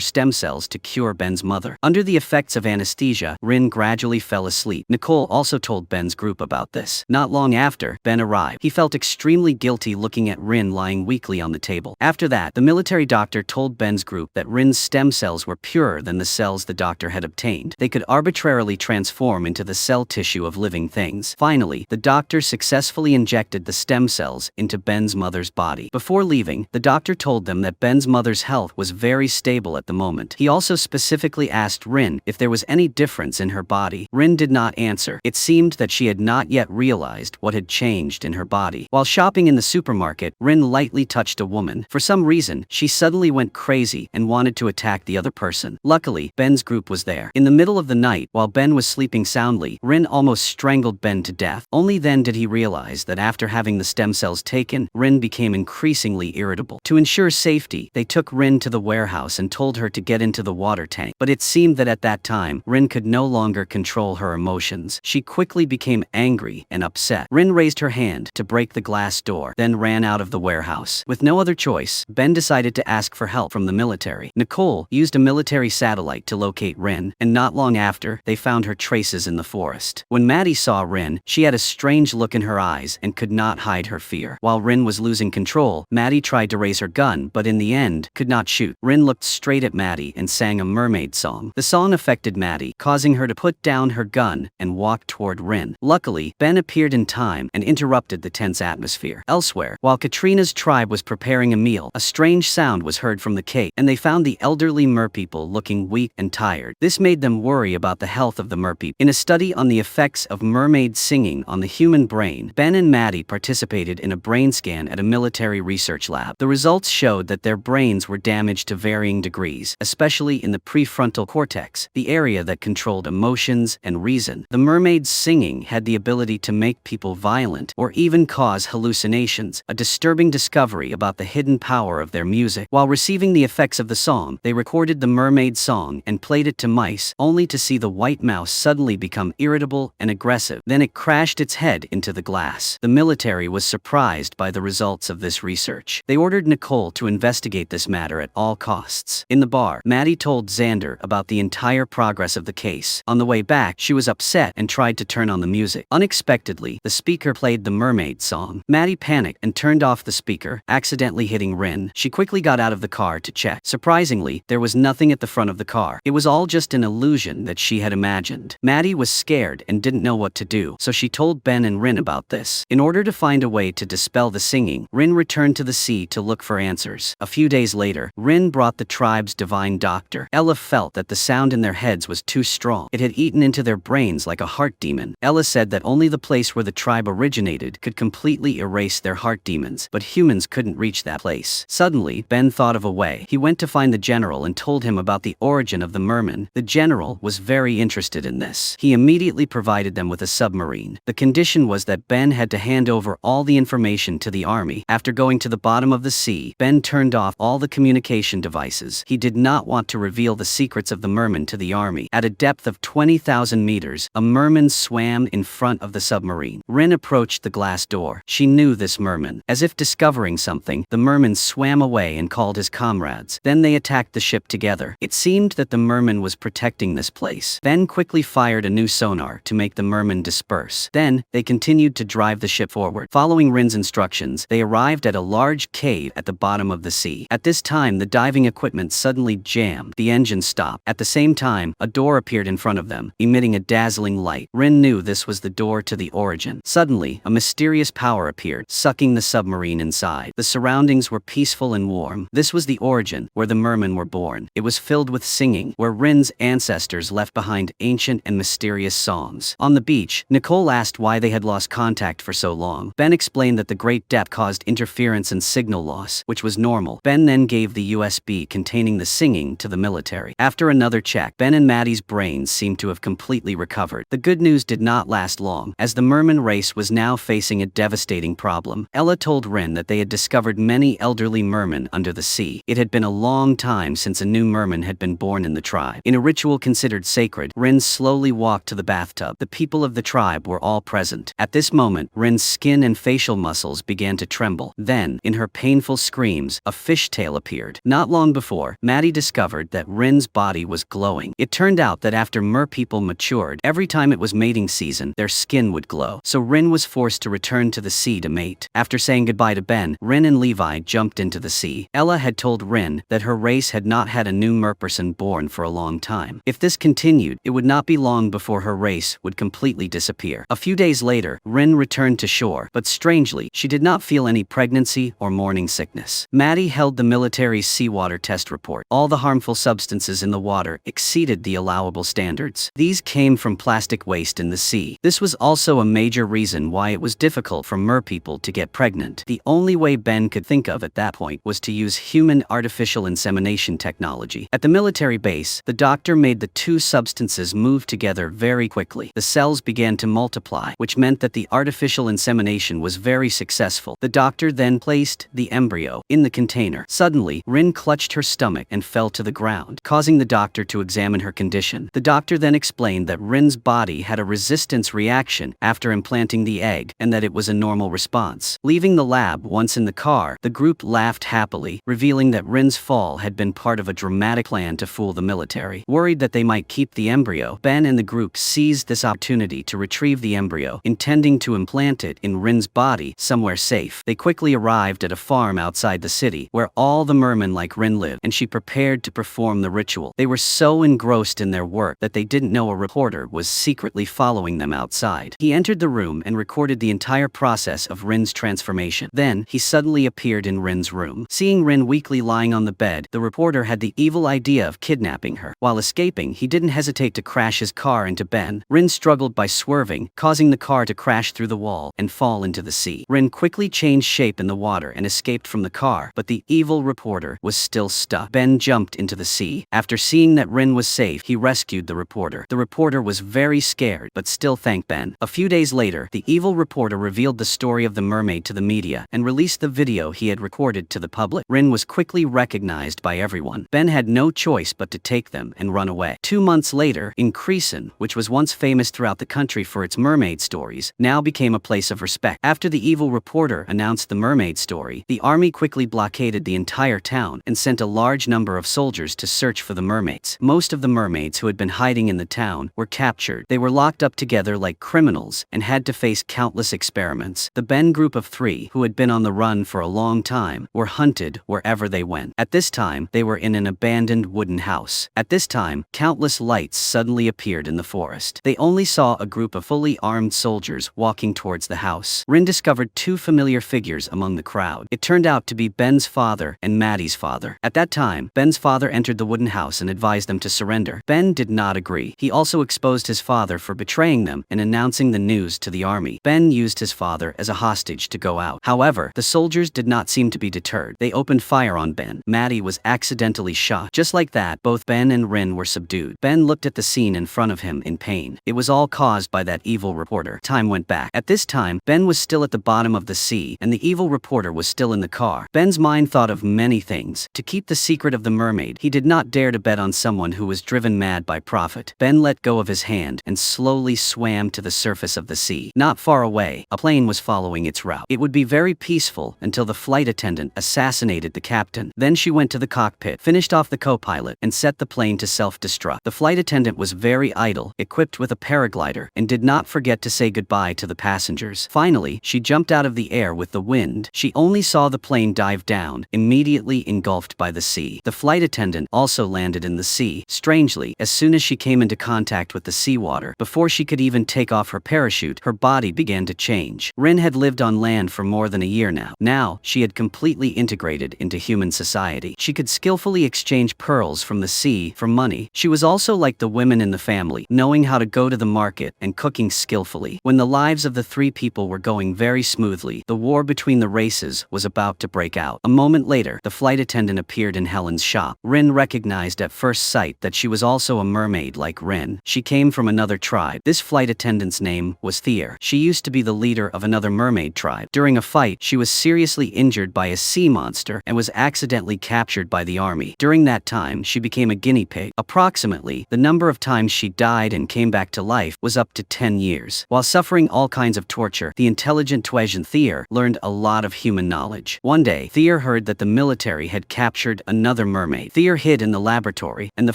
stem cells to cure Ben's mother. Under the effects of anesthesia, Rin gradually fell asleep. Nicole also told Ben's group about this. Not long after, Ben arrived. He felt extremely guilty looking at Rin lying weakly on the table. After that, the military doctor told Ben's group that Rin's stem cells were purer than the cells the doctor had obtained. They could arbitrarily transform into the cell tissue of living things. Finally, the doctor successfully injected the stem cells into Ben's mother's body. Before leaving, the doctor told them that Ben's mother's health was very stable at the moment. He also specifically asked Rin if there was any difference in her body. Rin did not answer. It seemed that she had not yet realized what had changed in her body. While shopping in the supermarket, Rin lightly touched a woman. For some reason, she suddenly went crazy and wanted to attack the other person. Luckily, Ben's group was there. In the middle of the night, while Ben was sleeping soundly, Rin almost strangled Ben to death. Only then did he realize that after having the stem cells taken, Rin became increasingly irritable. To ensure safety, they took Rin to the warehouse and told her to get into the water tank. But it seemed that at that time, Rin could no longer control her emotions. She quickly became angry and upset. Rin raised her hand to break the glass door, then ran out of the warehouse. With no other choice, Ben decided to ask for help from the military. Nicole used a military satellite to locate Rin, and not long after, they found her traces in the forest. When Maddie saw Rin, she had a strange look in her eyes and could not hide her fear. While Rin was losing control, Maddie tried to raise her gun, but in the end, could not shoot. Rin looked straight at Maddie and sang a mermaid song. The song affected Maddie, causing her to put down her gun and walk toward Rin. Luckily, Ben appeared in time and interrupted the tense atmosphere. Elsewhere, while Katrina's tribe was preparing a meal, a strange sound was heard from the cave, and they found the elderly merpeople looking weak and tired. This made them worry about the health of the merpeople. In a study on the effects of mermaid singing on the human brain, Ben and Maddie participated in a brain scan at a military research lab. The results showed that their brains were damaged to varying degrees, especially in the prefrontal cortex, the area that controlled emotions and reason. The mermaids' singing had the ability to make people violent or even cause hallucinations, a disturbing discovery about the hidden power of their music. While receiving the effects of the song, they recorded the mermaid song and played it to mice, only to see the white mouse suddenly become irritable and aggressive. Then it crashed its head into the glass. The military was surprised by the results of this research. They ordered Nicole to investigate this matter at all costs. In the bar, Maddie told Xander about the entire progress of the case. On the way back, she was upset and tried to turn on the music. Unexpectedly, the speaker played the mermaid song. Maddie panicked and turned off the speaker, accidentally hitting Rin. She quickly got out of the car to check. Surprisingly, there was nothing at the front of the car. It was all just an illusion that she had imagined. Maddie was scared and didn't know what to do, so she told Ben and Rin about this. In order to find a way to dispel the singing, Rin returned to the sea to look for answers. A few days later, Rin brought the tribe's divine doctor. Ella felt that the sound in their heads was too strong. It had eaten into their brains like a heart demon. Ella said that only the place where the tribe originated could completely erase their heart demons, but humans couldn't reach that place. Suddenly, Ben thought of a way. He went to find the general and told him about the origin of the merman. The general was very interested in this. He immediately provided them with a submarine. The condition was that Ben had to hand over all the information to the army. After going to the bottom of the sea, Ben turned off all the communication devices. He did not want to reveal the secrets of the merman to the army. At a depth of 20,000 meters, a merman swam in front of the submarine. Rin approached the glass door. She knew this merman. As if discovering something, the merman swam away and called his comrades. Then they attacked the ship together. It seemed that the merman was protecting this place. Ben quickly fired a new sonar to make the merman disperse. Then, they continued to drive the ship forward. Following Rin's instructions, they arrived at a large cave at the bottom of the sea. At this time, the diving equipment suddenly jammed. The engine stopped. At the same time, a door appeared in front of them, emitting a dazzling light. Rin knew this was the door to the origin. Suddenly, a mysterious power appeared, sucking the submarine inside. The surroundings were peaceful and warm. This was the origin, where the mermen were born. It was filled with singing, where Rin's ancestors left behind ancient and mysterious songs. On the beach, Nicole asked why they had lost contact for so long. Ben explained that the great depth caused interference and signal loss, which was normal. Ben then gave the USB containing the singing to the military. After another check, Ben and Maddie's brains seemed to have completely recovered. The good news did not last long, as the merman race was now facing a devastating problem. Ella told Rin that they had discovered many elderly mermen under the sea. It had been a long time since a new merman had been born in the tribe. In a ritual considered sacred, Rin slowly walked to the bathtub. The people of the tribe were all present. At this moment, Rin Rin's skin and facial muscles began to tremble. Then, in her painful screams, a fishtail appeared. Not long before, Maddie discovered that Rin's body was glowing. It turned out that after merpeople matured, every time it was mating season, their skin would glow. So Rin was forced to return to the sea to mate. After saying goodbye to Ben, Rin and Levi jumped into the sea. Ella had told Rin that her race had not had a new merperson born for a long time. If this continued, it would not be long before her race would completely disappear. A few days later, Rin returned to shore, but strangely, she did not feel any pregnancy or morning sickness. Maddie held the military's seawater test report. All the harmful substances in the water exceeded the allowable standards. These came from plastic waste in the sea. This was also a major reason why it was difficult for merpeople to get pregnant. The only way Ben could think of at that point was to use human artificial insemination technology. At the military base, the doctor made the two substances move together very quickly. The cells began to multiply, which meant that the artificial insemination was very successful. The doctor then placed the embryo in the container. Suddenly, Rin clutched her stomach and fell to the ground, causing the doctor to examine her condition. The doctor then explained that Rin's body had a resistance reaction after implanting the egg, and that it was a normal response. Leaving the lab once in the car, the group laughed happily, revealing that Rin's fall had been part of a dramatic plan to fool the military. Worried that they might keep the embryo, Ben and the group seized this opportunity to retrieve the embryo, intending to implant it in Rin's body somewhere safe. They quickly arrived at a farm outside the city, where all the mermen like Rin lived, and she prepared to perform the ritual. They were so engrossed in their work that they didn't know a reporter was secretly following them outside. He entered the room and recorded the entire process of Rin's transformation. Then, he suddenly appeared in Rin's room. Seeing Rin weakly lying on the bed, the reporter had the evil idea of kidnapping her. While escaping, he didn't hesitate to crash his car into Ben. Rin struggled by swerving, causing the car to crash through the wall and fall into the sea. Rin quickly changed shape in the water and escaped from the car, but the evil reporter was still stuck. Ben jumped into the sea. After seeing that Rin was safe, he rescued the reporter. The reporter was very scared, but still thanked Ben. A few days later, the evil reporter revealed the story of the mermaid to the media and released the video he had recorded to the public. Rin was quickly recognized by everyone. Ben had no choice but to take them and run away. 2 months later, Increasen, which was once famous throughout the country for its mermaid stories, now became a place of respect. After the evil reporter announced the mermaid story, the army quickly blockaded the entire town and sent a large number of soldiers to search for the mermaids. Most of the mermaids who had been hiding in the town were captured. They were locked up together like criminals and had to face countless experiments. The Ben group of 3, who had been on the run for a long time, were hunted wherever they went. At this time, they were in an abandoned wooden house. At this time, countless lights suddenly appeared in the forest. They only saw a group of fully armed soldiers walking towards the house. Rin discovered 2 familiar figures among the crowd. It turned out to be Ben's father and Maddie's father. At that time, Ben's father entered the wooden house and advised them to surrender. Ben did not agree. He also exposed his father for betraying them and announcing the news to the army. Ben used his father as a hostage to go out. However, the soldiers did not seem to be deterred. They opened fire on Ben. Maddie was accidentally shot. Just like that, both Ben and Rin were subdued. Ben looked at the scene in front of him in pain. It was all caused by that evil reporter. Time went back. At this time, Ben was still at the bottom of the sea, and the evil reporter was still in the car. Ben's mind thought of many things. To keep the secret of the mermaid, he did not dare to bet on someone who was driven mad by profit. Ben let go of his hand and slowly swam to the surface of the sea. Not far away, a plane was following its route. It would be very peaceful until the flight attendant assassinated the captain. Then she went to the cockpit, finished off the co-pilot, and set the plane to self-destruct. The flight attendant was very idle, equipped with a paraglider, and did not forget to say goodbye to the passengers. Finally, she jumped out of the air with the wind. She only saw the plane dive down, immediately engulfed by the sea. The flight attendant also landed in the sea. Strangely, as soon as she came into contact with the seawater, before she could even take off her parachute, her body began to change. Rin had lived on land for more than a year now. Now, she had completely integrated into human society. She could skillfully exchange pearls from the sea for money. She was also like the women in the family, knowing how to go to the market and cooking skillfully. When the lives of the 3 people were going very smoothly, the war between the races was about to break out. A moment later, the flight attendant appeared in Helen's shop. Rin recognized at first sight that she was also a mermaid like Rin. She came from another tribe. This flight attendant's name was Thear. She used to be the leader of another mermaid tribe. During a fight, she was seriously injured by a sea monster and was accidentally captured by the army. During that time, she became a guinea pig. Approximately, the number of times she died and came back to life was up to 10 years. While suffering all kinds of torture, torture, the intelligent Twesian Thear learned a lot of human knowledge. One day, Thear heard that the military had captured another mermaid. Thear hid in the laboratory, and the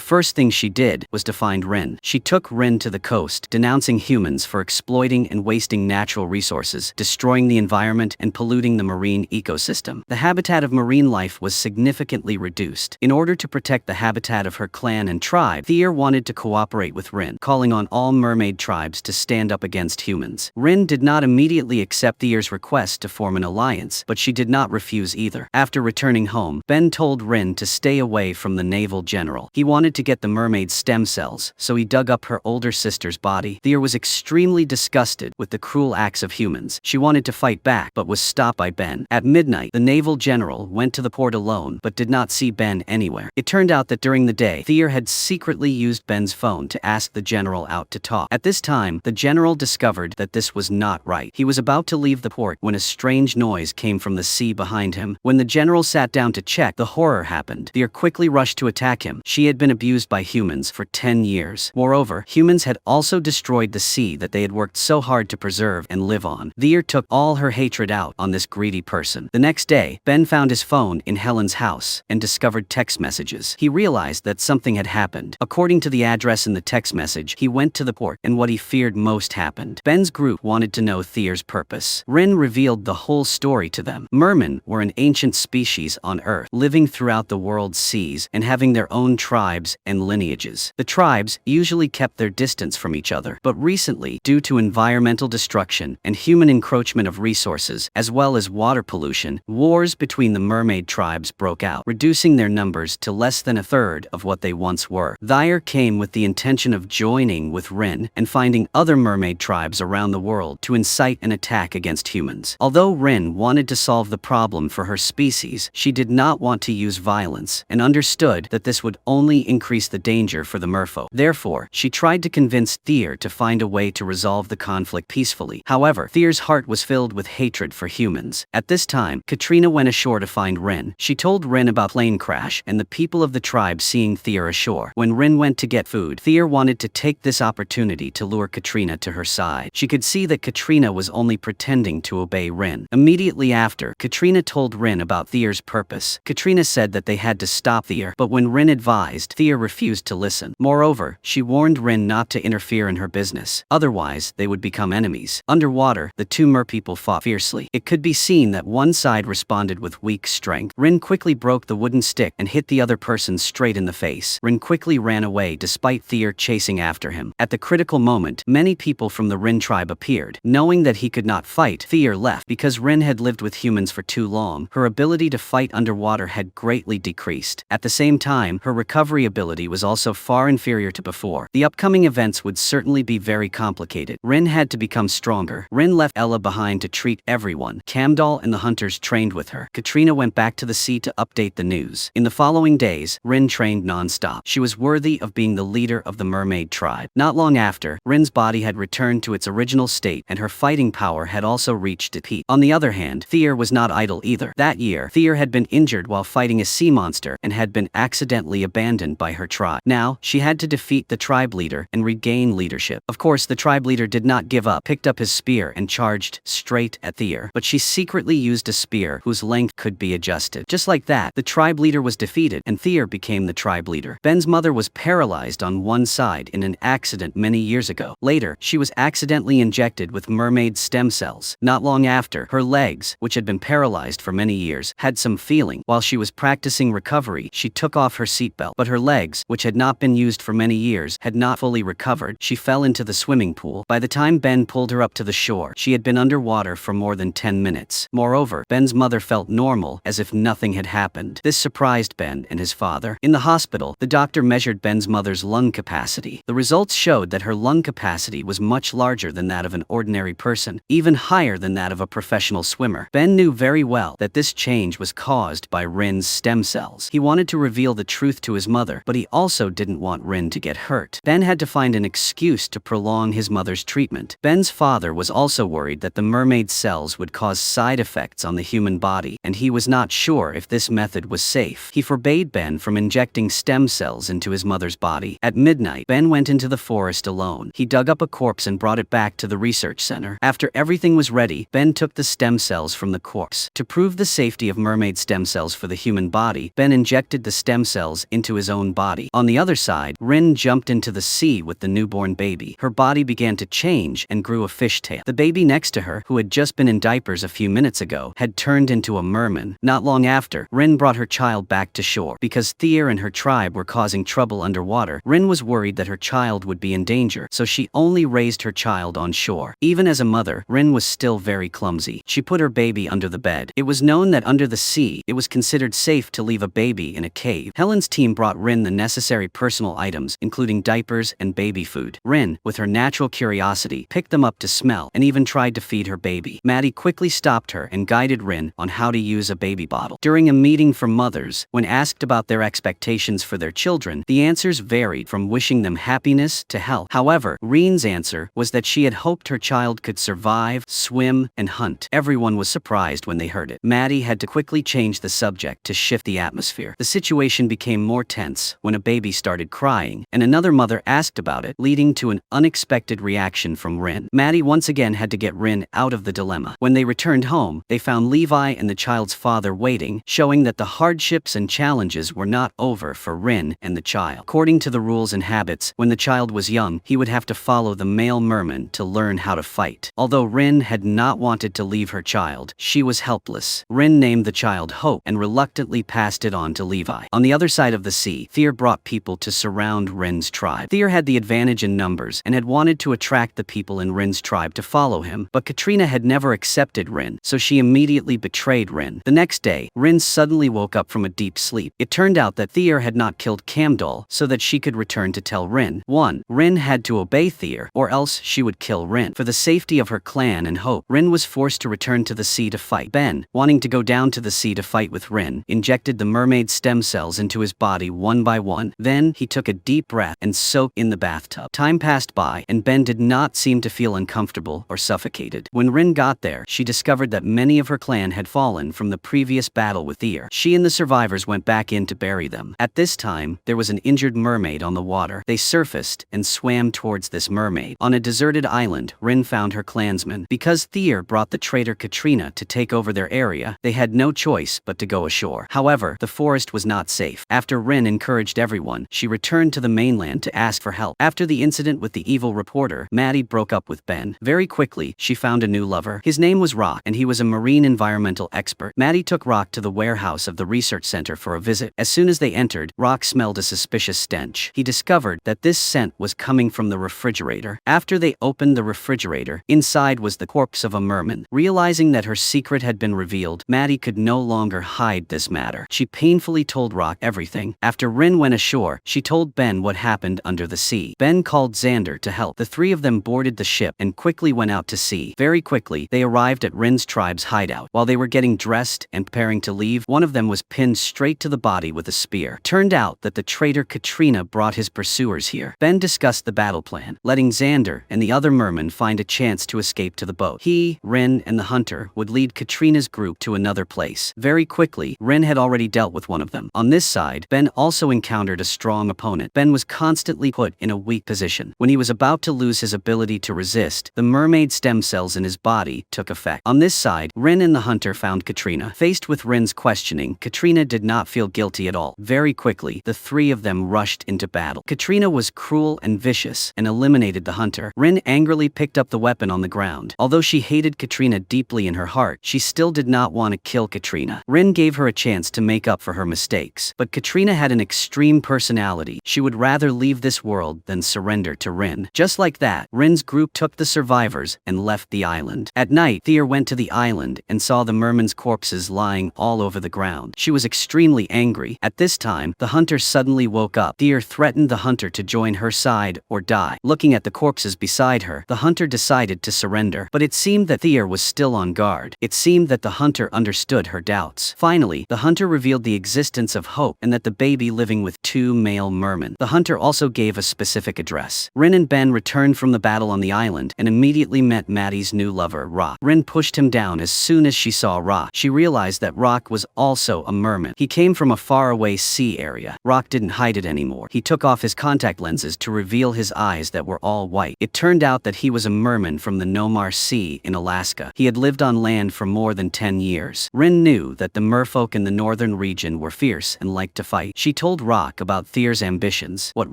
first thing she did was to find Rin. She took Rin to the coast, denouncing humans for exploiting and wasting natural resources, destroying the environment and polluting the marine ecosystem. The habitat of marine life was significantly reduced. In order to protect the habitat of her clan and tribe, Thear wanted to cooperate with Rin, calling on all mermaid tribes to stand up against humans. Rin did not immediately accept Thear's request to form an alliance, but she did not refuse either. After returning home, Ben told Rin to stay away from the naval general. He wanted to get the mermaid's stem cells, so he dug up her older sister's body. Thear was extremely disgusted with the cruel acts of humans. She wanted to fight back, but was stopped by Ben. At midnight, the naval general went to the port alone, but did not see Ben anywhere. It turned out that during the day, Thear had secretly used Ben's phone to ask the general out to talk. At this time, the general discovered that this was not right. He was about to leave the port when a strange noise came from the sea behind him. When the general sat down to check, the horror happened. Thear quickly rushed to attack him. She had been abused by humans for 10 years. Moreover, humans had also destroyed the sea that they had worked so hard to preserve and live on. Thear took all her hatred out on this greedy person. The next day, Ben found his phone in Helen's house and discovered text messages. He realized that something had happened. According to the address in the text message, he went to the port, and what he feared most happened. Ben's group wanted to know Thear's purpose. Rin revealed the whole story to them. Mermen were an ancient species on Earth, living throughout the world's seas and having their own tribes and lineages. The tribes usually kept their distance from each other, but recently, due to environmental destruction and human encroachment of resources, as well as water pollution, wars between the mermaid tribes broke out, reducing their numbers to less than a third of what they once were. Thear came with the intention of joining with Rin and finding other mermaid tribes around the world to incite an attack against humans. Although Rin wanted to solve the problem for her species, she did not want to use violence and understood that this would only increase the danger for the merfolk. Therefore, she tried to convince Thear to find a way to resolve the conflict peacefully. However, Thear's heart was filled with hatred for humans. At this time, Katrina went ashore to find Rin. She told Rin about plane crash and the people of the tribe seeing Thear ashore. When Rin went to get food, Thear wanted to take this opportunity to lure Katrina to her side. She could see that Katrina was only pretending to obey Rin. Immediately after, Katrina told Rin about Thear's purpose. Katrina said that they had to stop Thear, but when Rin advised, Thear refused to listen. Moreover, she warned Rin not to interfere in her business. Otherwise, they would become enemies. Underwater, the two merpeople fought fiercely. It could be seen that one side responded with weak strength. Rin quickly broke the wooden stick and hit the other person straight in the face. Rin quickly ran away despite Thear chasing after him. At the critical moment, many people from the Rin tribe appeared. Knowing that he could not fight, Thear left. Because Rin had lived with humans for too long, her ability to fight underwater had greatly decreased. At the same time, her recovery ability was also far inferior to before. The upcoming events would certainly be very complicated. Rin had to become stronger. Rin left Ella behind to treat everyone. Camdal and the hunters trained with her. Katrina went back to the sea to update the news. In the following days, Rin trained non-stop. She was worthy of being the leader of the mermaid tribe. Not long after, Rin's body had returned to its original state and her fighting power had also reached its peak. On the other hand, Thear was not idle either. That year, Thear had been injured while fighting a sea monster and had been accidentally abandoned by her tribe. Now, she had to defeat the tribe leader and regain leadership. Of course, the tribe leader did not give up, picked up his spear and charged straight at Thear. But she secretly used a spear whose length could be adjusted. Just like that, the tribe leader was defeated and Thear became the tribe leader. Ben's mother was paralyzed on one side in an accident many years ago. Later, she was accidentally injected with mermaid stem cells. Not long after, her legs, which had been paralyzed for many years, had some feeling. While she was practicing recovery, she took off her seatbelt. But her legs, which had not been used for many years, had not fully recovered. She fell into the swimming pool. By the time Ben pulled her up to the shore, she had been underwater for more than 10 minutes. Moreover, Ben's mother felt normal, as if nothing had happened. This surprised Ben and his father. In the hospital, the doctor measured Ben's mother's lung capacity. The results showed that her lung capacity was much larger than that of an ordinary person, even higher than that of a professional swimmer. Ben knew very well that this change was caused by Rin's stem cells. He wanted to reveal the truth to his mother, but he also didn't want Rin to get hurt. Ben had to find an excuse to prolong his mother's treatment. Ben's father was also worried that the mermaid cells would cause side effects on the human body, and he was not sure if this method was safe. He forbade Ben from injecting stem cells into his mother's body. At midnight, Ben went into the forest alone. He dug up a corpse and brought it back to the research center. center. After everything was ready, Ben took the stem cells from the corpse. To prove the safety of mermaid stem cells for the human body, Ben injected the stem cells into his own body. On the other side, Rin jumped into the sea with the newborn baby. Her body began to change and grew a fishtail. The baby next to her, who had just been in diapers a few minutes ago, had turned into a merman. Not long after, Rin brought her child back to shore. Because Thear and her tribe were causing trouble underwater, Rin was worried that her child would be in danger, so she only raised her child on shore. Even as a mother, Rin was still very clumsy. She put her baby under the bed. It was known that under the sea, it was considered safe to leave a baby in a cave. Helen's team brought Rin the necessary personal items, including diapers and baby food. Rin, with her natural curiosity, picked them up to smell and even tried to feed her baby. Maddie quickly stopped her and guided Rin on how to use a baby bottle. During a meeting for mothers, when asked about their expectations for their children, the answers varied from wishing them happiness to health. However, Rin's answer was that she had hoped her child could survive, swim, and hunt. Everyone was surprised when they heard it. Maddie had to quickly change the subject to shift the atmosphere. The situation became more tense when a baby started crying, and another mother asked about it, leading to an unexpected reaction from Rin. Maddie once again had to get Rin out of the dilemma. When they returned home, they found Levi and the child's father waiting, showing that the hardships and challenges were not over for Rin and the child. According to the rules and habits, when the child was young, he would have to follow the male merman to learn how to fight. Although Rin had not wanted to leave her child, she was helpless. Rin named the child Hope and reluctantly passed it on to Levi. On the other side of the sea, Thear brought people to surround Rin's tribe. Thear had the advantage in numbers and had wanted to attract the people in Rin's tribe to follow him, but Katrina had never accepted Rin, so she immediately betrayed Rin. The next day, Rin suddenly woke up from a deep sleep. It turned out that Thear had not killed Camdol so that she could return to tell Rin. 1. Rin had to obey Thear, or else she would kill Rin. For the safety of her clan and Hope, Rin was forced to return to the sea to fight. Ben, wanting to go down to the sea to fight with Rin, injected the mermaid stem cells into his body one by one. Then, he took a deep breath and soaked in the bathtub. Time passed by, and Ben did not seem to feel uncomfortable or suffocated. When Rin got there, she discovered that many of her clan had fallen from the previous battle with Thear. She and the survivors went back in to bury them. At this time, there was an injured mermaid on the water. They surfaced and swam towards this mermaid. On a deserted island, Rin found her clansmen. Because Thear brought the traitor Katrina to take over their area, they had no choice but to go ashore. However, the forest was not safe. After Rin encouraged everyone, she returned to the mainland to ask for help. After the incident with the evil reporter, Maddie broke up with Ben. Very quickly, she found a new lover. His name was Rock, and he was a marine environmental expert. Maddie took Rock to the warehouse of the research center for a visit. As soon as they entered, Rock smelled a suspicious stench. He discovered that this scent was coming from the refrigerator. After they opened the refrigerator, inside was the corpse of a merman. Realizing that her secret had been revealed, Maddie could no longer hide this matter. She painfully told Rock everything. After Rin went ashore, she told Ben what happened under the sea. Ben called Xander to help. The three of them boarded the ship and quickly went out to sea. Very quickly, they arrived at Rin's tribe's hideout. While they were getting dressed and preparing to leave, one of them was pinned straight to the body with a spear. Turned out that the traitor Katrina brought his pursuers here. Ben discussed the battle plan, letting Xander and the other merman find a chance to escape to the boat. He, Rin, and the hunter would lead Katrina's group to another place. Very quickly, Rin had already dealt with one of them. On this side, Ben also encountered a strong opponent. Ben was constantly put in a weak position. When he was about to lose his ability to resist, the mermaid stem cells in his body took effect. On this side, Rin and the hunter found Katrina. Faced with Rin's questioning, Katrina did not feel guilty at all. Very quickly, the three of them rushed into battle. Katrina was cruel and vicious and eliminated the hunter. Rin angrily picked up the weapon on the ground. Although she hated Katrina deeply in her heart, she still did not want to kill Katrina. Rin gave her a chance to make up for her mistakes. But Katrina had an extreme personality. She would rather leave this world than surrender to Rin. Just like that, Rin's group took the survivors and left the island. At night, Thear went to the island and saw the mermen's corpses lying all over the ground. She was extremely angry. At this time, the hunter suddenly woke up. Thear threatened the hunter to join her side or die. Looking at the corpses beside her, the hunter decided to surrender. But it seemed that Thear was still on guard. It seemed that the hunter understood her doubts. Finally, the hunter revealed the existence of Hope and that the baby living with two male mermen. The hunter also gave a specific address. Rin and Ben returned from the battle on the island and immediately met Maddie's new lover, Rock. Rin pushed him down as soon as she saw Rock. She realized that Rock was also a merman. He came from a faraway sea area. Rock didn't hide it anymore. He took off his contact lenses to reveal his eyes that were all white. It turned out that he was a merman merman from the Nomar Sea in Alaska. He had lived on land for more than 10 years. Rin knew that the merfolk in the northern region were fierce and liked to fight. She told Rock about Thear's ambitions. What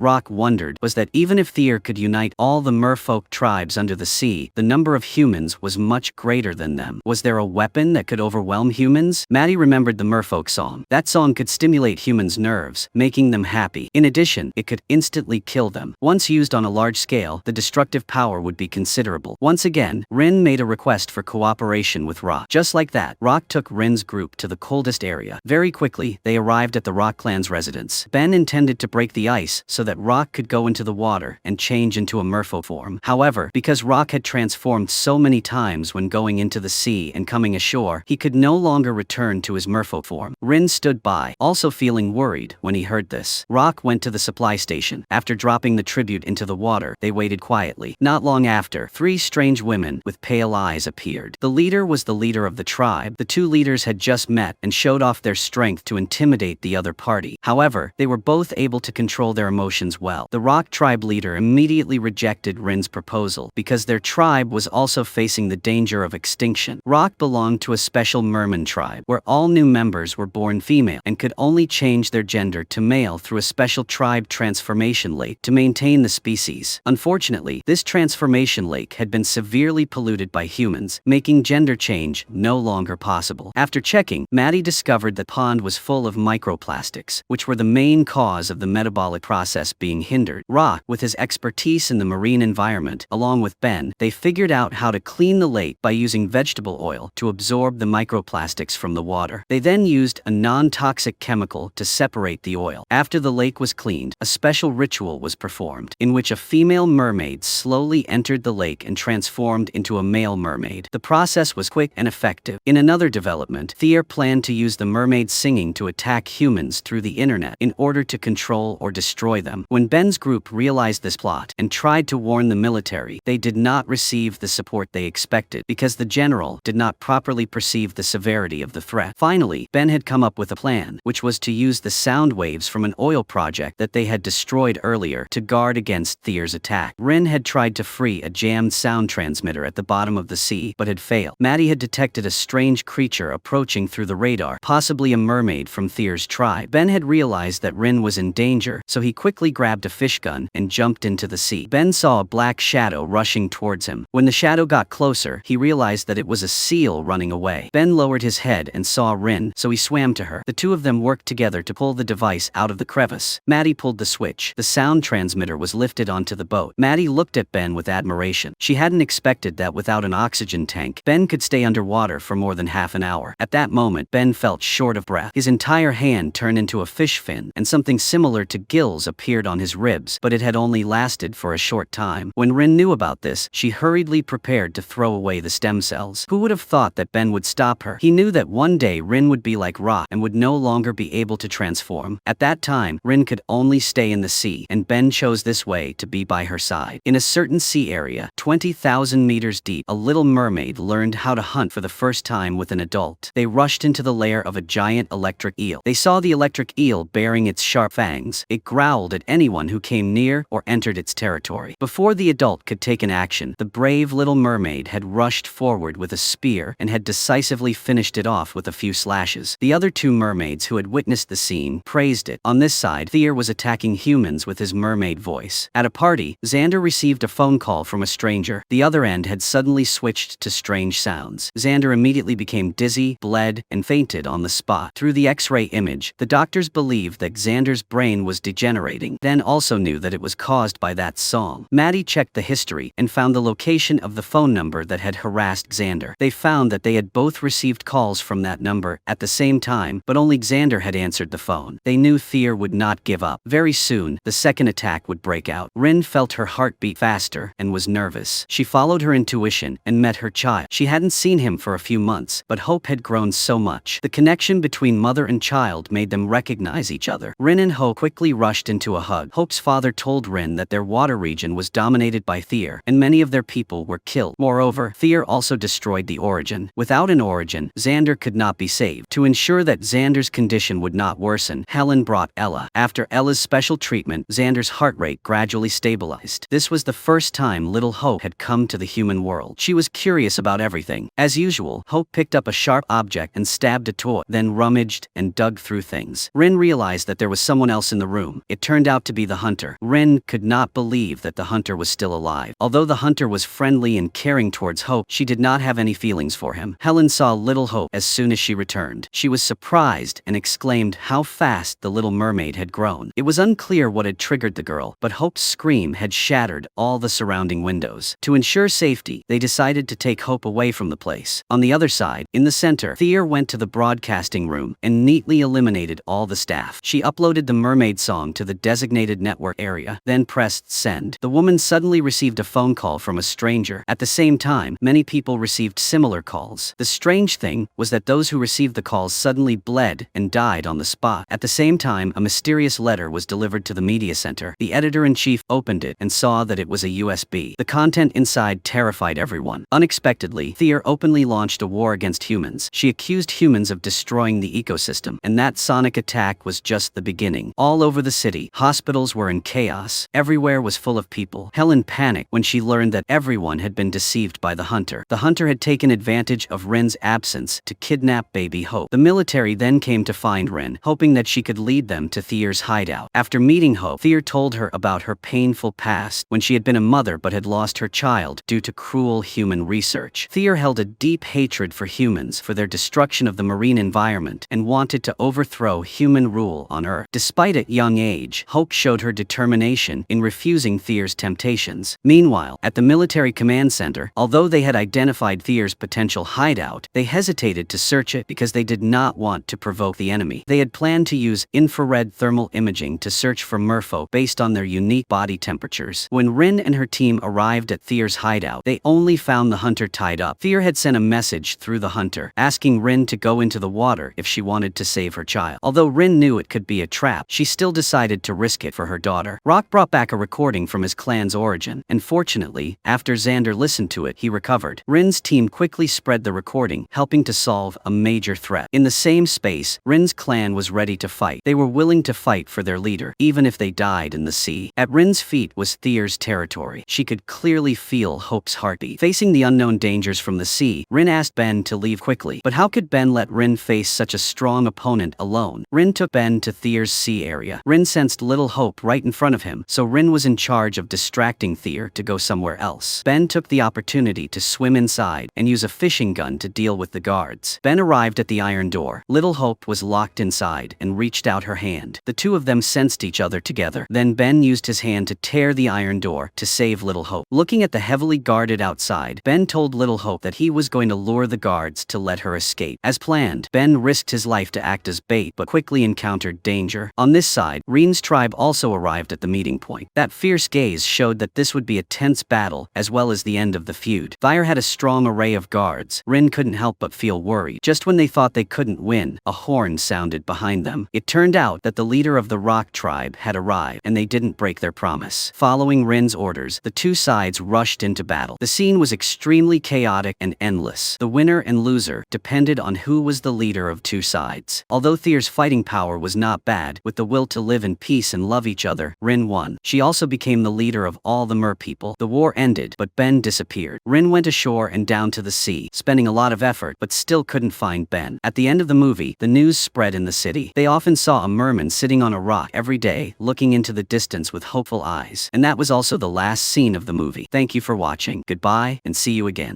Rock wondered was that even if Thear could unite all the merfolk tribes under the sea, the number of humans was much greater than them. Was there a weapon that could overwhelm humans? Maddie remembered the merfolk song. That song could stimulate humans' nerves, making them happy. In addition, it could instantly kill them. Once used on a large scale, the destructive power would be considerable. Once again, Rin made a request for cooperation with Rock. Just like that, Rock took Rin's group to the coldest area. Very quickly, they arrived at the Rock clan's residence. Ben intended to break the ice so that Rock could go into the water and change into a merfolk form. However, because Rock had transformed so many times when going into the sea and coming ashore, he could no longer return to his merfolk form. Rin stood by, also feeling worried when he heard this. Rock went to the supply station. After dropping the tribute into the water, they waited quietly. Not long after, 3 strange women with pale eyes appeared. The leader was the leader of the tribe. The 2 leaders had just met and showed off their strength to intimidate the other party. However, they were both able to control their emotions well. The Rock tribe leader immediately rejected Rin's proposal because their tribe was also facing the danger of extinction. Rock belonged to a special merman tribe where all new members were born female and could only change their gender to male through a special tribe transformation lake to maintain the species. Unfortunately, this transformation lake had been severely polluted by humans, making gender change no longer possible. After checking, Maddie discovered the pond was full of microplastics, which were the main cause of the metabolic process being hindered. Rock, with his expertise in the marine environment, along with Ben, they figured out how to clean the lake by using vegetable oil to absorb the microplastics from the water. They then used a non-toxic chemical to separate the oil. After the lake was cleaned, a special ritual was performed, in which a female mermaid slowly entered the lake and transformed into a male mermaid. The process was quick and effective. In another development, Thear planned to use the mermaid singing to attack humans through the internet in order to control or destroy them. When Ben's group realized this plot and tried to warn the military, they did not receive the support they expected because the general did not properly perceive the severity of the threat. Finally, Ben had come up with a plan, which was to use the sound waves from an oil project that they had destroyed earlier to guard against Thear's attack. Rin had tried to free a jammed sound transmitter at the bottom of the sea, but had failed. Maddie had detected a strange creature approaching through the radar, possibly a mermaid from Thear's tribe. Ben had realized that Rin was in danger, so he quickly grabbed a fish gun and jumped into the sea. Ben saw a black shadow rushing towards him. When the shadow got closer, he realized that it was a seal running away. Ben lowered his head and saw Rin, so he swam to her. The 2 of them worked together to pull the device out of the crevice. Maddie pulled the switch. The sound transmitter was lifted onto the boat. Maddie looked at Ben with admiration. She hadn't expected that without an oxygen tank, Ben could stay underwater for more than half an hour. At that moment, Ben felt short of breath. His entire hand turned into a fish fin, and something similar to gills appeared on his ribs, but it had only lasted for a short time. When Rin knew about this, she hurriedly prepared to throw away the stem cells. Who would have thought that Ben would stop her? He knew that one day Rin would be like Rock and would no longer be able to transform. At that time, Rin could only stay in the sea, and Ben chose this way to be by her side. In a certain sea area, 20,000 meters deep, a little mermaid learned how to hunt for the first time with an adult. They rushed into the lair of a giant electric eel. They saw the electric eel baring its sharp fangs. It growled at anyone who came near or entered its territory. Before the adult could take an action, the brave little mermaid had rushed forward with a spear and had decisively finished it off with a few slashes. The other 2 mermaids who had witnessed the scene praised it. On this side, Thear was attacking humans with his mermaid voice. At a party, Xander received a phone call from a stranger. The other end had suddenly switched to strange sounds. Xander immediately became dizzy, bled, and fainted on the spot. Through the X-ray image, the doctors believed that Xander's brain was degenerating, then also knew that it was caused by that song. Maddie checked the history and found the location of the phone number that had harassed Xander. They found that they had both received calls from that number at the same time, but only Xander had answered the phone. They knew Thear would not give up. Very soon, the second attack would break out. Rin felt her heart beat faster and was nervous. She followed her intuition and met her child. She hadn't seen him for a few months, but hope had grown so much. The connection between mother and child made them recognize each other. Rin and Hope quickly rushed into a hug. Hope's father told Rin that their water region was dominated by Thear, and many of their people were killed. Moreover, Thear also destroyed the origin. Without an origin, Xander could not be saved. To ensure that Xander's condition would not worsen, Helen brought Ella. After Ella's special treatment, Xander's heart rate gradually stabilized. This was the first time little Hope had come to the human world. She was curious about everything. As usual, Hope picked up a sharp object and stabbed a toy, then rummaged and dug through things. Rin realized that there was someone else in the room. It turned out to be the hunter. Rin could not believe that the hunter was still alive. Although the hunter was friendly and caring towards Hope, she did not have any feelings for him. Helen saw little Hope as soon as she returned. She was surprised and exclaimed how fast the little mermaid had grown. It was unclear what had triggered the girl, but Hope's scream had shattered all the surrounding windows. To ensure safety, they decided to take Hope away from the place. On the other side, in the center, Thear went to the broadcasting room and neatly eliminated all the staff. She uploaded the mermaid song to the designated network area, then pressed send. The woman suddenly received a phone call from a stranger. At the same time, many people received similar calls. The strange thing was that those who received the calls suddenly bled and died on the spot. At the same time, a mysterious letter was delivered to the media center. The editor-in-chief opened it and saw that it was a USB. The content inside terrified everyone. Unexpectedly, Thear openly launched a war against humans. She accused humans of destroying the ecosystem, and that sonic attack was just the beginning. All over the city, hospitals were in chaos. Everywhere was full of people. Helen panicked when she learned that everyone had been deceived by the hunter. The hunter had taken advantage of Rin's absence to kidnap baby Hope. The military then came to find Rin, hoping that she could lead them to Thear's hideout. After meeting Hope, Thear told her about her painful past when she had been a mother but had lost her child due to cruel human research. Thear held a deep hatred for humans for their destruction of the marine environment and wanted to overthrow human rule on Earth. Despite its young age, Hope showed her determination in refusing Thear's temptations. Meanwhile, at the military command center, although they had identified Thear's potential hideout, they hesitated to search it because they did not want to provoke the enemy. They had planned to use infrared thermal imaging to search for merfolk based on their unique body temperatures. When Rin and her team arrived at Thear's hideout, they only found the hunter tied up. Thear had sent a message through the hunter, asking Rin to go into the water if she wanted to save her child. Although Rin knew it could be a trap, she still decided to risk it for her daughter. Rock brought back a recording from his clan's origin, and fortunately, after Xander listened to it, he recovered. Rin's team quickly spread the recording, helping to solve a major threat. In the same space, Rin's clan was ready to fight. They were willing to fight for their leader, even if they died in the sea. At Rin's feet was Thear's territory. She could clearly feel Hope's heartbeat. Facing the unknown dangers from the sea, Rin asked Ben to leave quickly. But how could Ben let Rin face such a strong opponent alone? Rin took Ben to Thear's sea area. Rin sensed little Hope right in front of him, so Rin was in charge of distracting Thear to go somewhere else. Ben took the opportunity to swim inside and use a fishing gun to deal with the guards. Ben arrived at the iron door. Little Hope was locked inside and reached out her hand. The two of them sensed each other together. Then Ben used his hand to tear the iron door to save Little Hope. Looking at the heavily guarded outside, Ben told Little Hope that he was going to lure the guards to let her escape. As planned, Ben risked his life to act as bait but quickly encountered danger. On this side, Rin's tribe also arrived at the meeting point. That fierce gaze showed that this would be a tense battle as well as the end of the feud. Thear had a strong array of guards. Rin couldn't help but feel worried. Just when they thought they couldn't win, a horn sounded behind them. It turned out that the leader of the Rock tribe had arrived, and they didn't break their promise. Following Rin's orders, the two sides rushed into battle. The scene was extremely chaotic and endless. The winner and loser depended on who was the leader of two sides. Although Thear's fighting power was not bad, with the will to live in peace and love each other, Rin won. She also became the leader of all the mer people. The war ended, but Ben disappeared. Rin went ashore and down to the sea, spending a lot of effort, but still couldn't find Ben. At the end of the movie, the news spread in the city. They often saw a merman sitting on a rock every day, looking into the distance with hopeful eyes. And that was also the last scene of the movie. Thank you for watching. Goodbye, and see you again.